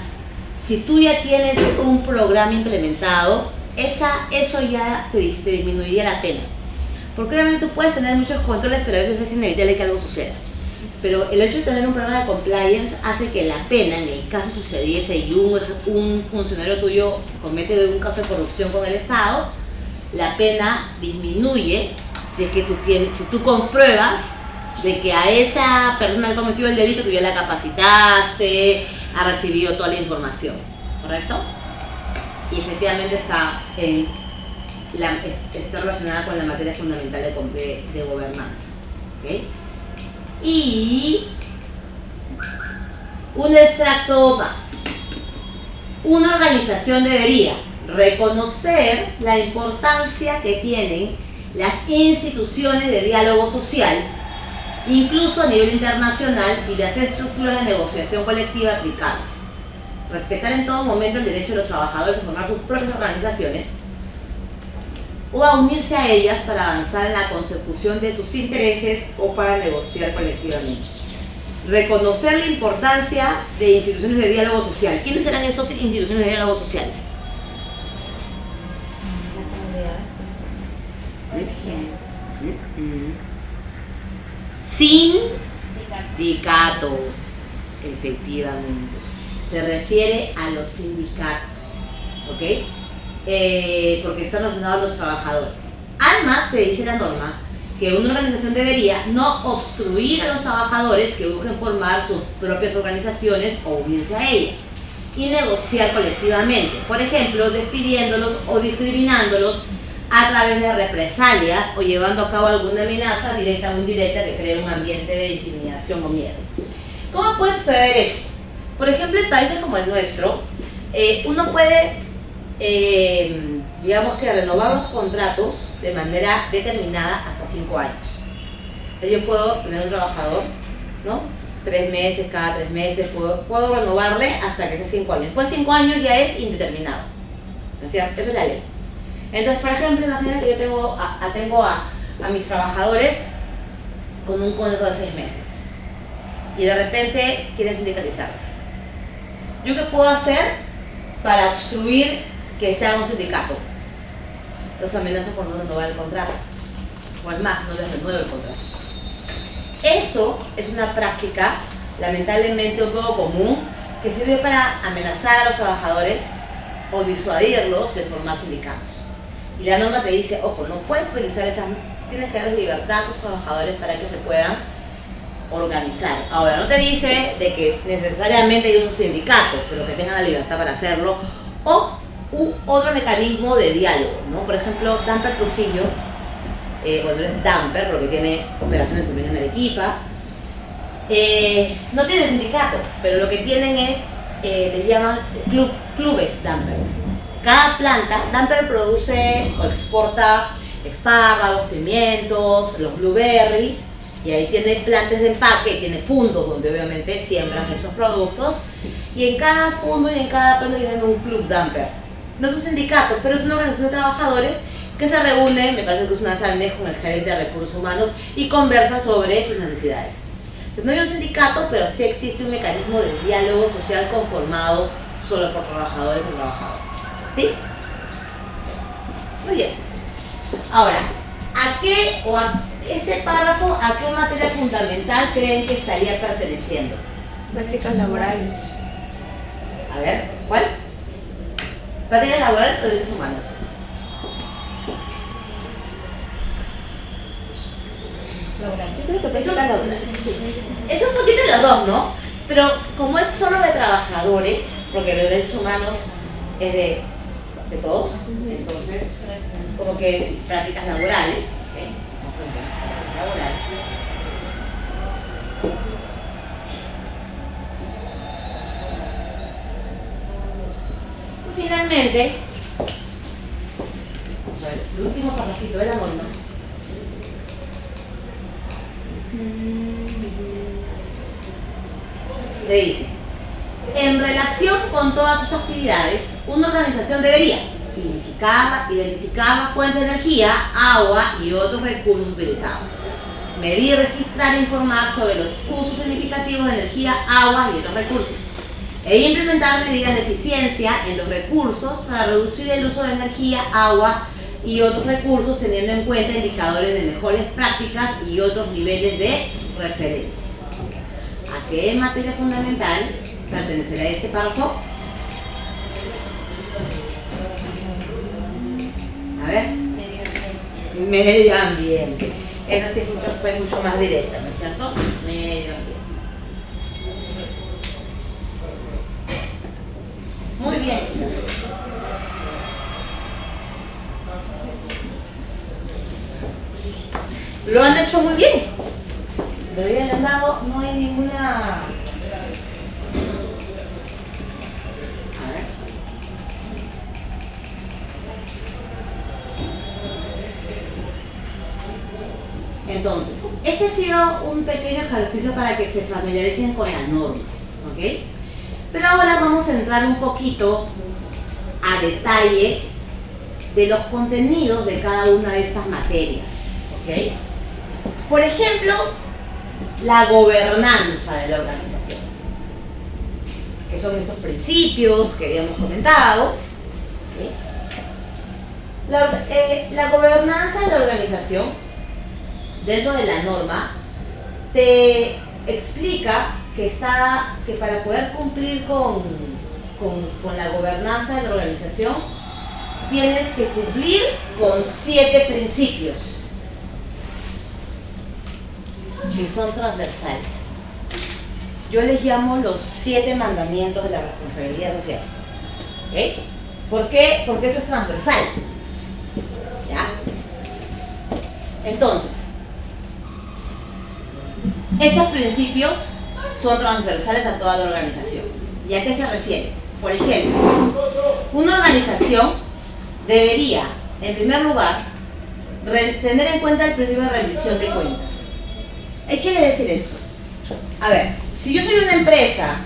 si tú ya tienes un programa implementado, eso ya te disminuiría la pena. Porque obviamente tú puedes tener muchos controles, pero a veces es inevitable que algo suceda. Pero el hecho de tener un programa de compliance hace que la pena, en el caso sucediese y un funcionario tuyo comete un caso de corrupción con el Estado, la pena disminuye si tú compruebas de que a esa persona que cometió el delito tú ya la capacitaste, ha recibido toda la información, ¿correcto? Y efectivamente está relacionada con la materia fundamental de gobernanza, ¿ok? Y un extracto más. Una organización debería reconocer la importancia que tienen las instituciones de diálogo social, incluso a nivel internacional, y las estructuras de negociación colectiva aplicables. Respetar en todo momento el derecho de los trabajadores a formar sus propias organizaciones o a unirse a ellas para avanzar en la consecución de sus intereses o para negociar colectivamente. Reconocer la importancia de instituciones de diálogo social. ¿Quiénes serán esas instituciones de diálogo social? Sindicatos, efectivamente. Se refiere a los sindicatos, ¿ok? Porque están relacionados a los trabajadores. Además, te dice la norma que una organización debería no obstruir a los trabajadores que busquen formar sus propias organizaciones o unirse a ellas y negociar colectivamente, por ejemplo, despidiéndolos o discriminándolos a través de represalias o llevando a cabo alguna amenaza directa o indirecta que cree un ambiente de intimidación o miedo. ¿Cómo puede suceder esto? Por ejemplo, en países como el nuestro, uno puede, digamos que renovar los contratos de manera determinada hasta 5 años. Yo puedo tener un trabajador, ¿no? 3 meses, cada 3 meses, puedo renovarle hasta que sea 5 años. Después de 5 años ya es indeterminado. ¿No es cierto? Esa es la ley. Entonces, por ejemplo, imagina que yo tengo a mis trabajadores con un contrato de 6 meses y de repente quieren sindicalizarse. ¿Yo qué puedo hacer para obstruir que se haga un sindicato? Los amenazo con no renovar el contrato, o es más, no les renuevo el contrato. Eso es una práctica lamentablemente un poco común que sirve para amenazar a los trabajadores o disuadirlos de formar sindicatos. Y la norma te dice, ojo, no puedes utilizar esas, tienes que darles libertad a tus trabajadores para que se puedan organizar. Ahora, no te dice de que necesariamente hay un sindicato, pero que tengan la libertad para hacerlo, o otro mecanismo de diálogo, ¿no? Por ejemplo, Damper Trujillo, bueno, es Damper porque tiene operaciones también en Arequipa, no tiene sindicato, pero lo que tienen es, le llaman clubes Damper. Cada planta, Damper produce o exporta espárragos, pimientos, los blueberries, y ahí tiene plantas de empaque, tiene fundos donde obviamente siembran esos productos, y en cada fundo y en cada planta tienen un club Damper. No es un sindicato, pero es una organización de trabajadores que se reúne, me parece que es una vez al mes, con el gerente de recursos humanos y conversa sobre sus necesidades. Entonces, no hay un sindicato, pero sí existe un mecanismo de diálogo social conformado solo por trabajadores y trabajadoras. ¿Sí? Muy bien. Ahora, este párrafo, ¿a qué materia fundamental creen que estaría perteneciendo? Prácticas laborales. A ver, ¿cuál? ¿Prácticas laborales o derechos humanos? Yo creo que prácticas laborales. Es un poquito de los dos, ¿no? Pero como es solo de trabajadores, porque los derechos humanos es de todos, entonces, como que es prácticas laborales, ¿okay? Laborales. Finalmente, vamos a ver, el último parrafito de la norma. Le dice, en relación con todas sus actividades, una organización debería identificar la fuente de energía, agua y otros recursos utilizados, medir, registrar e informar sobre los usos significativos de energía, agua y otros recursos, e implementar medidas de eficiencia en los recursos para reducir el uso de energía, agua y otros recursos, teniendo en cuenta indicadores de mejores prácticas y otros niveles de referencia. ¿A qué materia fundamental pertenecerá este párrafo? A ver. Medio ambiente. Esa sí fue mucho más directa, ¿no es cierto? Medio ambiente. Muy bien, chicas. Lo han hecho muy bien. Pero ya le han dado, no hay ninguna... A ver. Entonces, ese ha sido un pequeño ejercicio para que se familiaricen con la norma, ¿ok? Pero ahora vamos a entrar un poquito a detalle de los contenidos de cada una de estas materias, ¿ok? Por ejemplo, la gobernanza de la organización, que son estos principios que habíamos comentado, ¿okay? La gobernanza de la organización, dentro de la norma, te explica que para poder cumplir con la gobernanza de la organización, tienes que cumplir con 7 principios que son transversales. Yo les llamo los 7 mandamientos de la responsabilidad social. ¿Okay? ¿Por qué? Porque esto es transversal. ¿Ya? Entonces, estos principios son transversales a toda la organización. ¿Y a qué se refiere? Por ejemplo, una organización debería, en primer lugar, tener en cuenta el principio de rendición de cuentas. ¿Qué quiere decir esto? A ver, si yo soy una empresa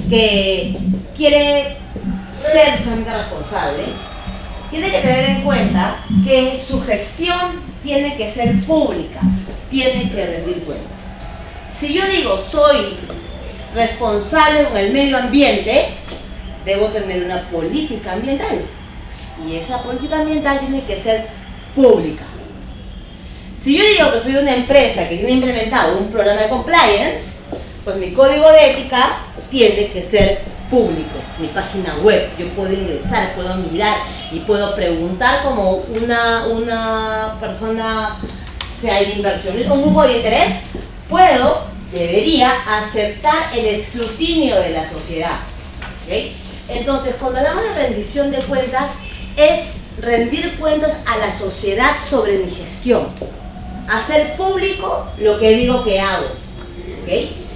que quiere ser socialmente responsable, tiene que tener en cuenta que su gestión tiene que ser pública, tiene que rendir cuentas. Si yo digo soy responsable con el medio ambiente, debo tener una política ambiental. Y esa política ambiental tiene que ser pública. Si yo digo que soy una empresa que tiene implementado un programa de compliance, pues mi código de ética tiene que ser público. Mi página web, yo puedo ingresar, puedo mirar y puedo preguntar como una persona, sea inversionista, un grupo de interés, debería aceptar el escrutinio de la sociedad. ¿Okay? Entonces, cuando hablamos de rendición de cuentas, es rendir cuentas a la sociedad sobre mi gestión. Hacer público lo que digo que hago. ¿Okay?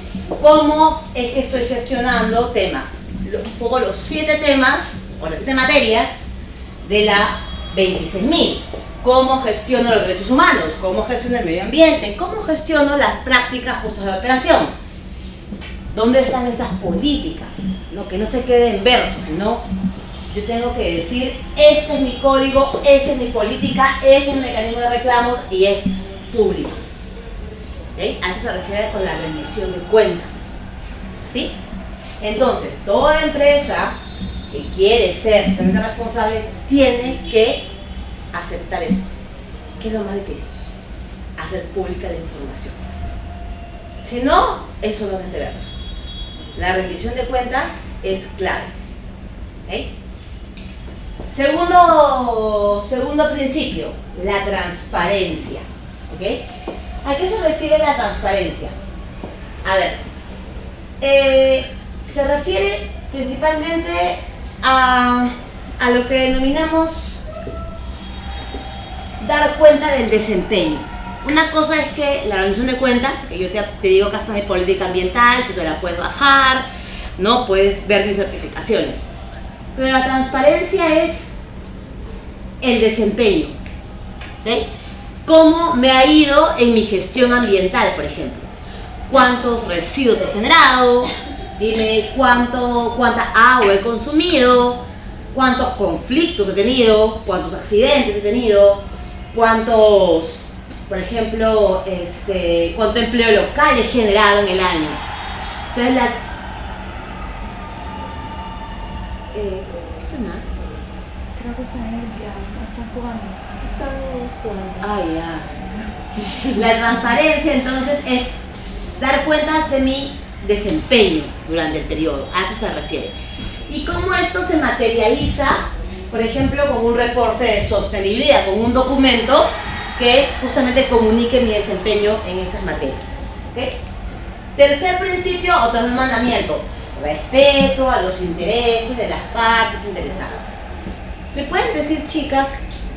¿Cómo es que estoy gestionando temas? Un poco los 7 temas, o las 7 materias de la 26.000. ¿Cómo gestiono los derechos humanos? ¿Cómo gestiono el medio ambiente? ¿Cómo gestiono las prácticas justas de operación? ¿Dónde están esas políticas? ¿No? Que no se quede en verso, sino yo tengo que decir, este es mi código, esta es mi política, este es mi mecanismo de reclamos y es público. ¿Okay? A eso se refiere con la rendición de cuentas. ¿Sí? Entonces, toda empresa que quiere ser socialmente responsable tiene que aceptar eso. ¿Qué es lo más difícil? Hacer pública la información. Si no, es solamente verso. La rendición de cuentas es clave. ¿Okay? Segundo principio, la transparencia. ¿Okay? ¿A qué se refiere la transparencia? A ver, se refiere principalmente a lo que denominamos dar cuenta del desempeño. Una cosa es que la rendición de cuentas, que yo te digo que esta es mi política ambiental, que te la puedes bajar, ¿no? Puedes ver mis certificaciones. Pero la transparencia es el desempeño. ¿Okay? ¿Cómo me ha ido en mi gestión ambiental, por ejemplo? ¿Cuántos residuos he generado? Dime cuánta agua he consumido, cuántos conflictos he tenido, cuántos accidentes he tenido, cuántos, por ejemplo, cuánto empleo local he generado en el año. Entonces, ¿qué suena? Creo que están en el piano, están jugando. Ah, ya. La transparencia entonces es dar cuentas de mi desempeño durante el periodo, a eso se refiere. Y cómo esto se materializa, por ejemplo, con un reporte de sostenibilidad, con un documento que justamente comunique mi desempeño en estas materias. ¿Okay? Tercer principio o tercer mandamiento, respeto a los intereses de las partes interesadas. ¿Me pueden decir, chicas,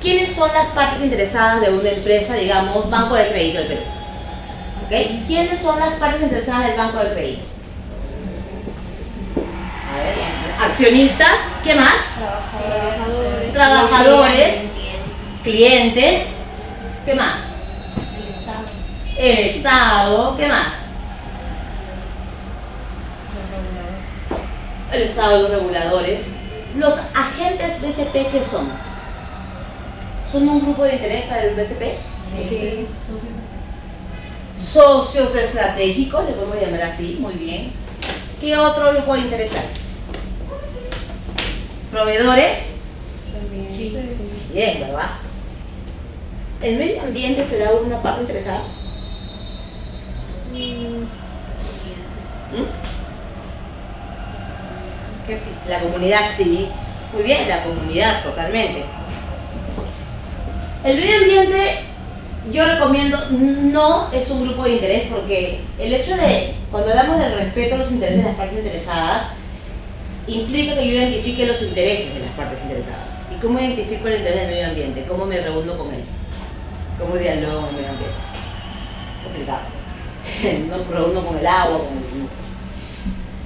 quiénes son las partes interesadas de una empresa, digamos, Banco de Crédito del Perú? ¿Okay? ¿Quiénes son las partes interesadas del Banco de Crédito? A ver, accionistas, ¿qué más? Trabajadores, clientes, ¿qué más? El Estado, ¿qué más? El Estado, los reguladores. Los agentes BCP, ¿qué son? ¿Son un grupo de interés para el BCP? Sí. Socios estratégicos, le podemos llamar así, muy bien. ¿Qué otro grupo de interés hay? ¿Proveedores? Sí. Bien, ¿verdad? ¿El medio ambiente será una parte interesada? La comunidad, sí. Muy bien, la comunidad, totalmente. El medio ambiente, yo recomiendo, no es un grupo de interés porque el hecho de, cuando hablamos del respeto a los intereses de las partes interesadas, implica que yo identifique los intereses de las partes interesadas. ¿Y cómo identifico el interés del medio ambiente? ¿Cómo me reúno con él? ¿Cómo dialogo con el medio ambiente? Complicado. No me reúno con el agua, con el...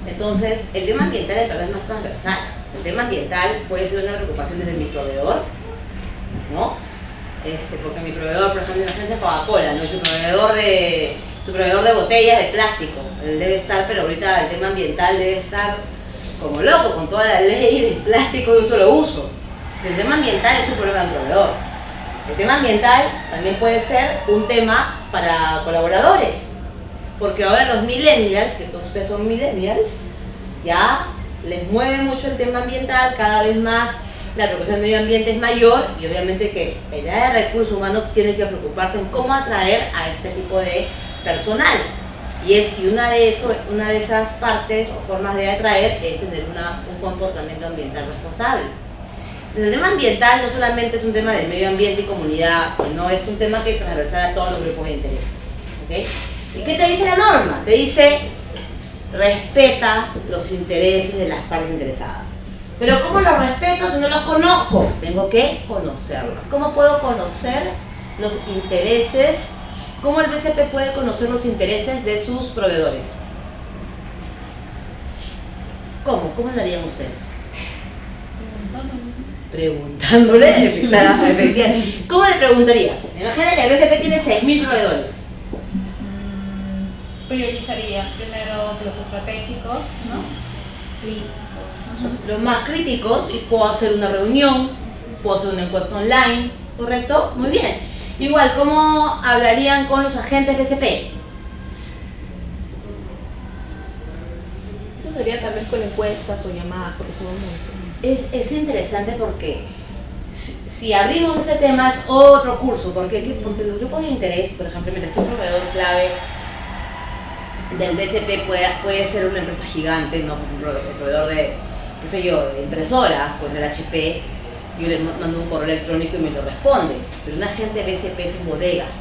Entonces, el tema ambiental de verdad es más transversal. El tema ambiental puede ser una preocupación desde mi proveedor, porque mi proveedor, por ejemplo, en la agencia Coca-Cola, ¿no? Su proveedor de botellas de plástico, él debe estar, pero ahorita el tema ambiental debe estar como loco con toda la ley de plástico de un solo uso. El tema ambiental es un problema del proveedor. El tema ambiental también puede ser un tema para colaboradores, porque ahora los millennials, que todos ustedes son millennials, ya les mueve mucho el tema ambiental, cada vez más la preocupación del medio ambiente es mayor y obviamente que el área de recursos humanos tiene que preocuparse en cómo atraer a este tipo de personal. Y una de esas partes o formas de atraer es tener un comportamiento ambiental responsable. Entonces, el tema ambiental no solamente es un tema del medio ambiente y comunidad, sino es un tema que es transversal a todos los grupos de interés. ¿Okay? ¿Y qué te dice la norma? Te dice, respeta los intereses de las partes interesadas. Pero ¿cómo los respeto si no los conozco? Tengo que conocerlos. ¿Cómo puedo conocer los intereses? ¿Cómo el BCP puede conocer los intereses de sus proveedores? ¿Cómo? ¿Cómo lo harían ustedes? Preguntándole, efectivamente. ¿Cómo le preguntarías? Imagina que el BCP tiene 6.000 proveedores. Priorizaría primero los estratégicos, ¿no? Los más críticos, y puedo hacer una reunión, puedo hacer una encuesta online, ¿correcto? Muy bien. Igual, ¿cómo hablarían con los agentes BCP? Eso sería tal vez con encuestas o llamadas, porque son un montón. Es interesante porque si abrimos ese tema es otro curso, porque los grupos de interés, por ejemplo, mientras que un proveedor clave del BCP puede ser una empresa gigante, ¿no? Por ejemplo, el proveedor de, qué sé yo, de impresoras, pues el HP, yo le mando un correo electrónico y me lo responde, pero un agente BCP son bodegas,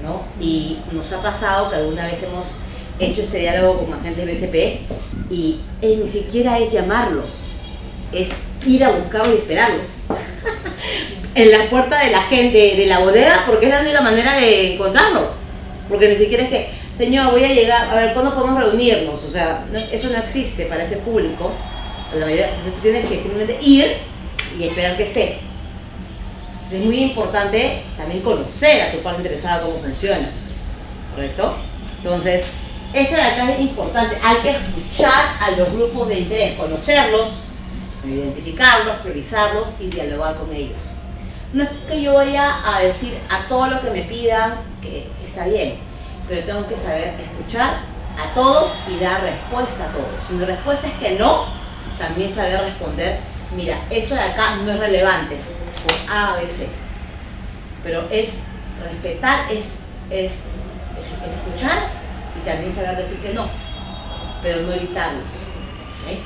¿no? Y nos ha pasado que alguna vez hemos hecho este diálogo con agentes BCP y ni siquiera es llamarlos, es ir a buscarlos y esperarlos en la puerta de la gente de la bodega, porque es la única manera de encontrarlo, porque ni siquiera es que, señor, voy a llegar, a ver, ¿cuándo podemos reunirnos? O sea, eso no existe para ese público. La mayoría, entonces tú tienes que simplemente ir y esperar que esté. Entonces es muy importante también conocer a tu parte interesada cómo funciona, ¿correcto? Entonces, eso de acá es importante. Hay que escuchar a los grupos de interés, conocerlos, identificarlos, priorizarlos y dialogar con ellos. No es que yo vaya a decir a todo lo que me pidan que está bien, pero tengo que saber escuchar a todos y dar respuesta a todos. Si mi respuesta es que no, también saber responder, mira, esto de acá no es relevante, por A, B, C. Pero es respetar, es escuchar y también saber decir que no, pero no evitarlos. ¿Okay?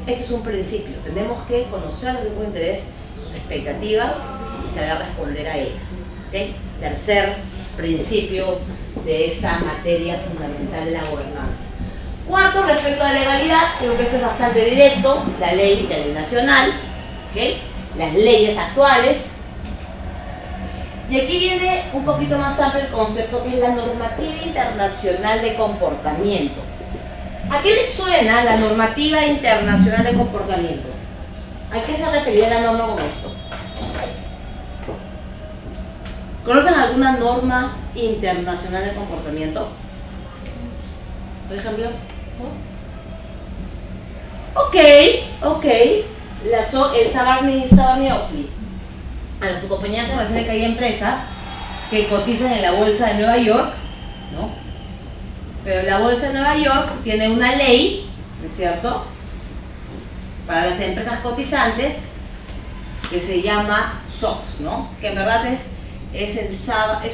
Este es un principio, tenemos que conocer los grupos de interés, sus expectativas y saber responder a ellas. ¿Okay? Tercer principio de esta materia fundamental de la gobernanza. Cuarto, respecto a la legalidad, creo que esto es bastante directo, la ley nacional, ¿okay? Las leyes actuales. Y aquí viene un poquito más amplio el concepto que es la normativa internacional de comportamiento. ¿A qué les suena la normativa internacional de comportamiento? ¿A qué se refería la norma con esto? ¿Conocen alguna norma internacional de comportamiento? Por ejemplo. Ok. El Sarbanes-Oxley. A su compañía se refiere que hay empresas que cotizan en la bolsa de Nueva York, ¿no? Pero la bolsa de Nueva York tiene una ley, ¿no es cierto?, para las empresas cotizantes que se llama SOX, ¿no? Que en verdad es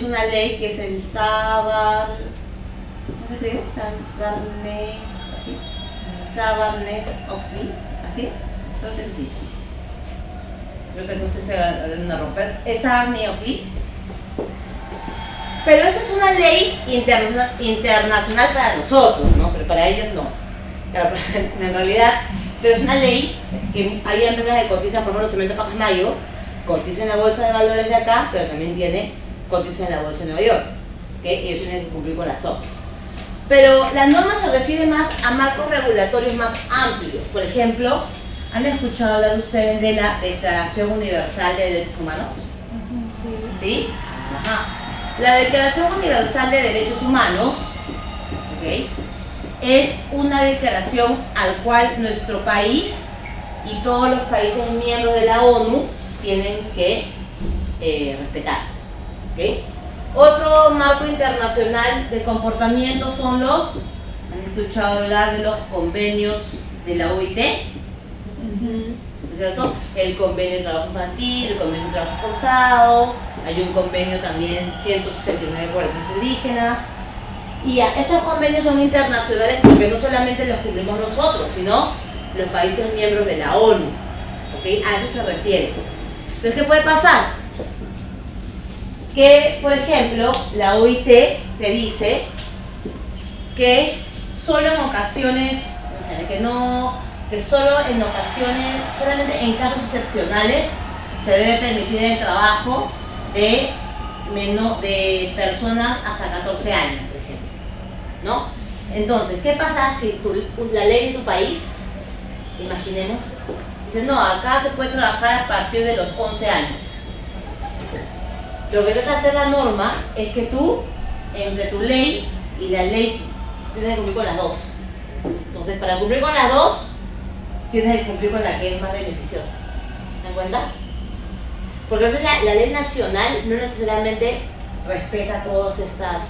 una ley que es el ¿cómo se escribe? Sarbanes-Oxley, ¿así es? Creo que sí. Creo que no sé si se va a romper. Es Sarbanes-Oxley. Pero eso es una ley internacional para nosotros, ¿no? Pero para ellos no. Claro, en realidad, pero es una ley que hay empresas que cotizan, por ejemplo, Cemento Pacasmayo, cotiza en la bolsa de valores de acá, pero también cotiza en la bolsa de Nueva York. ¿Okay? Ellos tienen que cumplir con las SOX. Pero la norma se refiere más a marcos regulatorios más amplios. Por ejemplo, ¿han escuchado hablar ustedes de la Declaración Universal de Derechos Humanos? ¿Sí? Ajá. La Declaración Universal de Derechos Humanos, ¿ok?, es una declaración al cual nuestro país y todos los países miembros de la ONU tienen que respetar. ¿Okay? Otro marco internacional de comportamiento son ¿han escuchado hablar de los convenios de la OIT? ¿No es cierto? El convenio de trabajo infantil, el convenio de trabajo forzado, hay un convenio también 169 por los indígenas. Y estos convenios son internacionales porque no solamente los cumplimos nosotros, sino los países miembros de la ONU. ¿Okay? A eso se refiere. Entonces, ¿qué puede pasar? Que, por ejemplo, la OIT te dice que solo en ocasiones, que solo en ocasiones, solamente en casos excepcionales, se debe permitir el trabajo de personas hasta 14 años, por ejemplo, ¿no? Entonces, ¿qué pasa si la ley de tu país, imaginemos, dice, no, acá se puede trabajar a partir de los 11 años? Lo que trata de hacer la norma es que tú, entre tu ley y la ley, tienes que cumplir con las dos. Entonces, para cumplir con las dos, tienes que cumplir con la que es más beneficiosa. ¿Se dan cuenta? Porque a veces la ley nacional no necesariamente respeta todos estos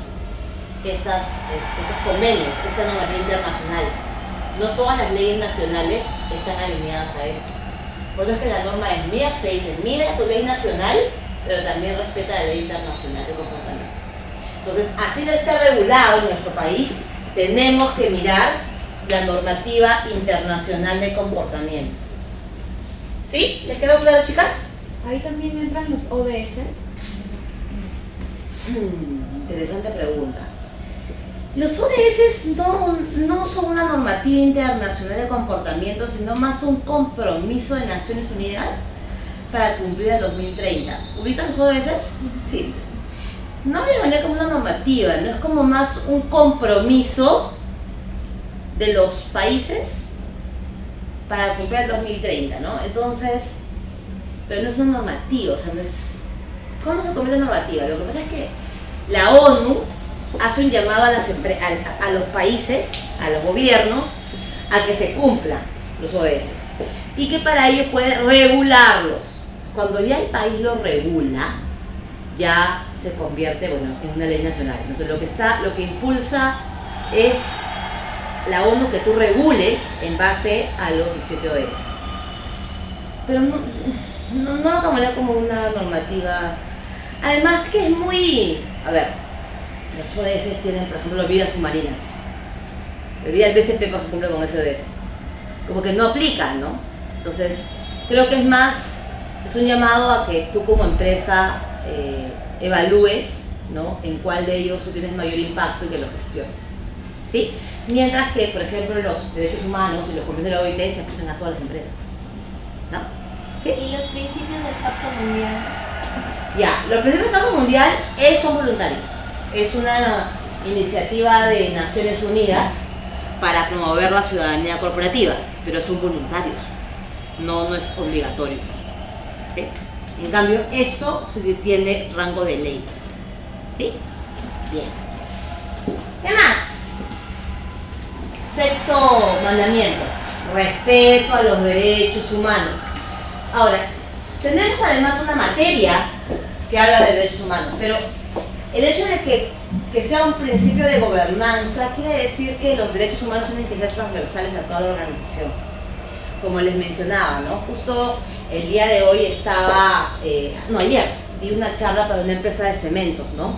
convenios, esta normativa internacional. No todas las leyes nacionales están alineadas a eso. Por eso es que la norma es mira, te dice, mira tu ley nacional, pero también respeta la ley internacional de comportamiento. Entonces, así no está regulado en nuestro país, tenemos que mirar la normativa internacional de comportamiento. ¿Sí? ¿Les quedó claro, chicas? Ahí también entran los ODS. Interesante pregunta. Los ODS no son una normativa internacional de comportamiento, sino más un compromiso de Naciones Unidas para cumplir el 2030. ¿Ubican los ODS? Sí. No lo llamaría como una normativa, no es como más un compromiso de los países para cumplir el 2030, ¿no? Entonces, pero no es una normativa, o sea, no es... ¿Cómo se convierte en normativa? Lo que pasa es que la ONU hace un llamado a los países, a los gobiernos, a que se cumplan los ODS y que para ello puede regularlos. Cuando ya el país lo regula, ya se convierte, bueno, en una ley nacional. Entonces lo que impulsa es la ONU que tú regules en base a los 17 ODS. Pero no lo tomaría como una normativa. Además que es muy... A ver, los ODS tienen, por ejemplo, vida submarina. Hoy día el BCP, por ejemplo, con ese ODS. Como que no aplica, ¿no? Entonces, creo que es un llamado a que tú como empresa evalúes, ¿no?, en cuál de ellos tú tienes mayor impacto y que lo gestiones. ¿Sí? Mientras que, por ejemplo, los derechos humanos y los convenios de la OIT se aplican a todas las empresas, ¿no? ¿Sí? ¿Y los principios del Pacto Mundial? Ya, los principios del Pacto Mundial son voluntarios. Es una iniciativa de Naciones Unidas para promover la ciudadanía corporativa, pero son voluntarios, no es obligatorio. ¿Sí? En cambio, esto sí tiene rango de ley. ¿Sí? Bien. ¿Qué más? Sexto mandamiento: respeto a los derechos humanos. Ahora, tenemos además una materia que habla de derechos humanos, pero el hecho de que sea un principio de gobernanza quiere decir que los derechos humanos tienen que ser transversales a toda la organización. Como les mencionaba, ¿no? Justo el día de hoy ayer di una charla para una empresa de cementos, ¿no?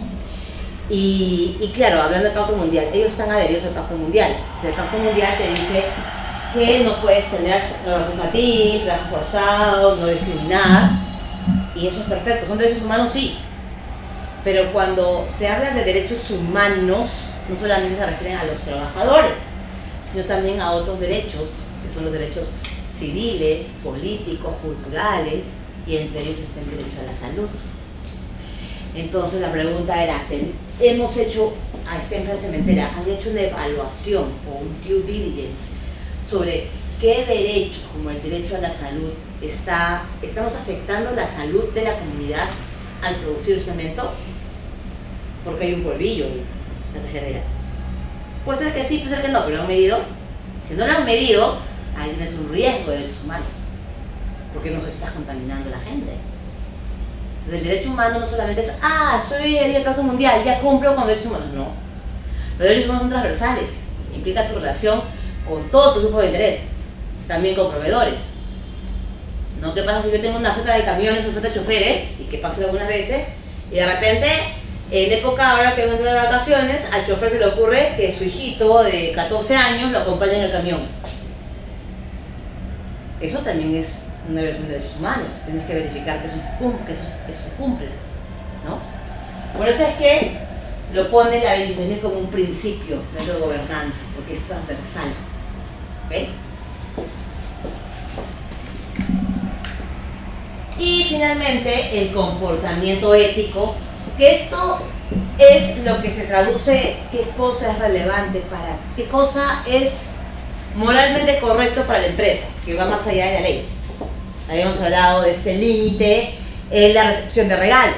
Y claro, hablando del Pacto Mundial, ellos están adheridos al Pacto Mundial. O sea, el Pacto Mundial te dice que no puedes tener trabajo infantil, trabajo forzado, no discriminar, y eso es perfecto, son derechos humanos, sí. Pero cuando se habla de derechos humanos, no solamente se refieren a los trabajadores, sino también a otros derechos, que son los derechos civiles, políticos, culturales, y entre ellos está el derecho a la salud. Entonces la pregunta era, hemos hecho, a esta empresa cementera, han hecho una evaluación o un due diligence sobre qué derechos, como el derecho a la salud, estamos afectando la salud de la comunidad al producir cemento? Porque hay un polvillo que se genera. Puede ser que sí, puede ser que no, pero lo han medido. Si no lo han medido, ahí tienes un riesgo de derechos humanos, porque no se está contaminando a la gente. Entonces, el derecho humano no solamente es, estoy en el Pacto Mundial, ya cumplo con derechos humanos. No. Los derechos humanos son transversales, implica tu relación con todo tu grupo de interés, también con proveedores. ¿No? ¿Qué pasa si yo tengo una flota de camiones, una flota de choferes, y que pasa algunas veces, y de repente, en época ahora que van de vacaciones, al chofer se le ocurre que su hijito de 14 años lo acompañe en el camión? Eso también es una violación de derechos humanos. Tienes que verificar que eso se cumpla, ¿no? Por eso es que lo pone la 26.000 como un principio dentro de gobernanza, porque es transversal. ¿Okay? Y finalmente, el comportamiento ético, que esto es lo que se traduce, qué cosa es relevante para, qué cosa es moralmente correcto para la empresa, que va más allá de la ley. Habíamos hablado de este límite en la recepción de regalos.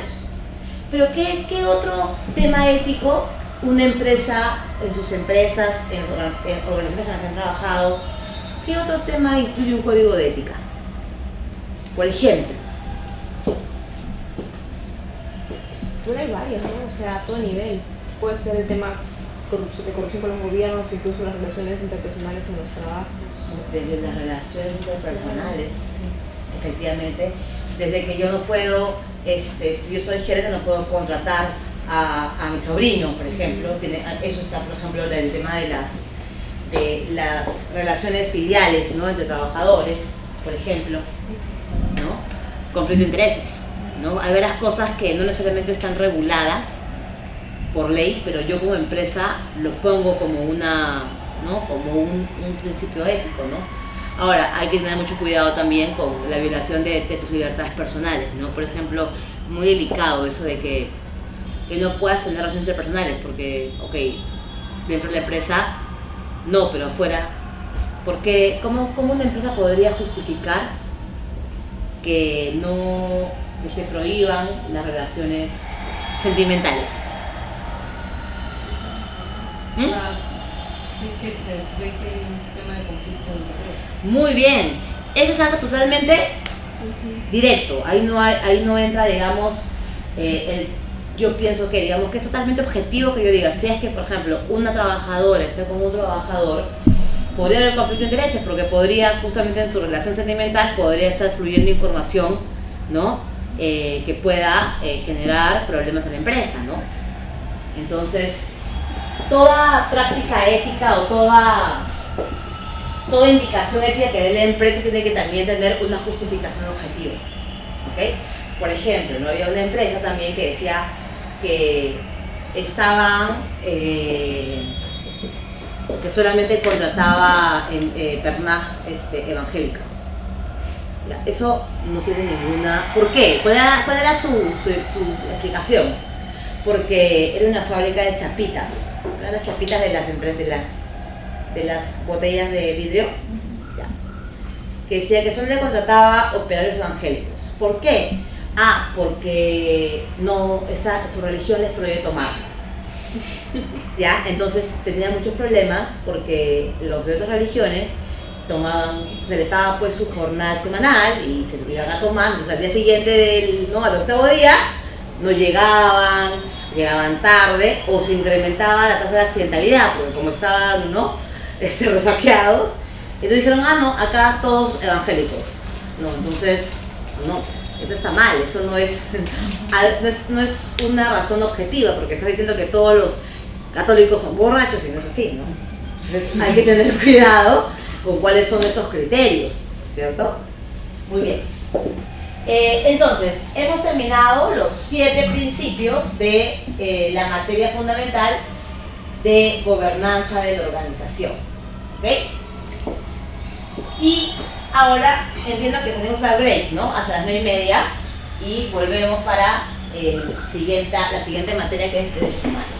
Pero ¿qué otro tema ético una empresa, en sus empresas, en organizaciones en las que han trabajado, qué otro tema incluye un código de ética? Por ejemplo. Bueno, hay varios, ¿no? O sea, a todo nivel. Puede ser el tema de corrupción con los gobiernos, incluso las relaciones interpersonales en los trabajos. Desde las relaciones interpersonales, efectivamente. Desde que yo no puedo, si yo soy gerente, no puedo contratar a mi sobrino, por ejemplo. Eso está, por ejemplo, en el tema de las relaciones filiales, ¿no?, entre trabajadores, por ejemplo, ¿no? Conflicto de intereses, ¿no? Hay varias cosas que no necesariamente están reguladas por ley, pero yo como empresa lo pongo como como un principio ético, ¿no? Ahora, hay que tener mucho cuidado también con la violación de tus libertades personales, ¿no? Por ejemplo, muy delicado eso de que no puedas tener relaciones interpersonales, porque, dentro de la empresa, no, pero afuera, porque ¿cómo una empresa podría justificar que se prohíban las relaciones sentimentales? O sea, sí que se ve que hay un tema de conflicto de interés. Muy bien, eso es algo totalmente directo, ahí no entra, digamos, yo pienso que es totalmente objetivo que yo diga, si es que, por ejemplo, una trabajadora está con un trabajador, podría haber conflicto de intereses, porque podría, justamente en su relación sentimental, podría estar fluyendo información, ¿no?, que pueda generar problemas en la empresa, ¿no? Entonces, toda práctica ética o toda indicación ética que dé la empresa tiene que también tener una justificación objetiva, ¿ok? Por ejemplo, ¿no?, había una empresa también que decía que estaban, que solamente contrataba personas evangélicas. Ya, eso no tiene ninguna... ¿Por qué? ¿Cuál era su explicación? Porque era una fábrica de chapitas. Eran las chapitas de las empresas, de las botellas de vidrio, ya, que decía que solo le contrataba operarios evangélicos. ¿Por qué? Porque su religión les prohíbe tomar. ¿Ya? Entonces tenía muchos problemas porque los de otras religiones se les pagaba pues su jornada semanal y se lo iban a tomar. Entonces al día siguiente al octavo día no llegaban tarde, o se incrementaba la tasa de accidentalidad, porque como estaban resaqueados, entonces dijeron, acá todos evangélicos. Entonces, eso está mal, eso no es una razón objetiva, porque estás diciendo que todos los católicos son borrachos y no es así, ¿no? Entonces, hay que tener cuidado con cuáles son estos criterios, ¿cierto? Muy bien. Entonces, hemos terminado los 7 principios de la materia fundamental de gobernanza de la organización, ¿ok? Y ahora entiendo que tenemos la break, ¿no? Hasta las 9:30 y volvemos para la siguiente materia, que es derechos humanos.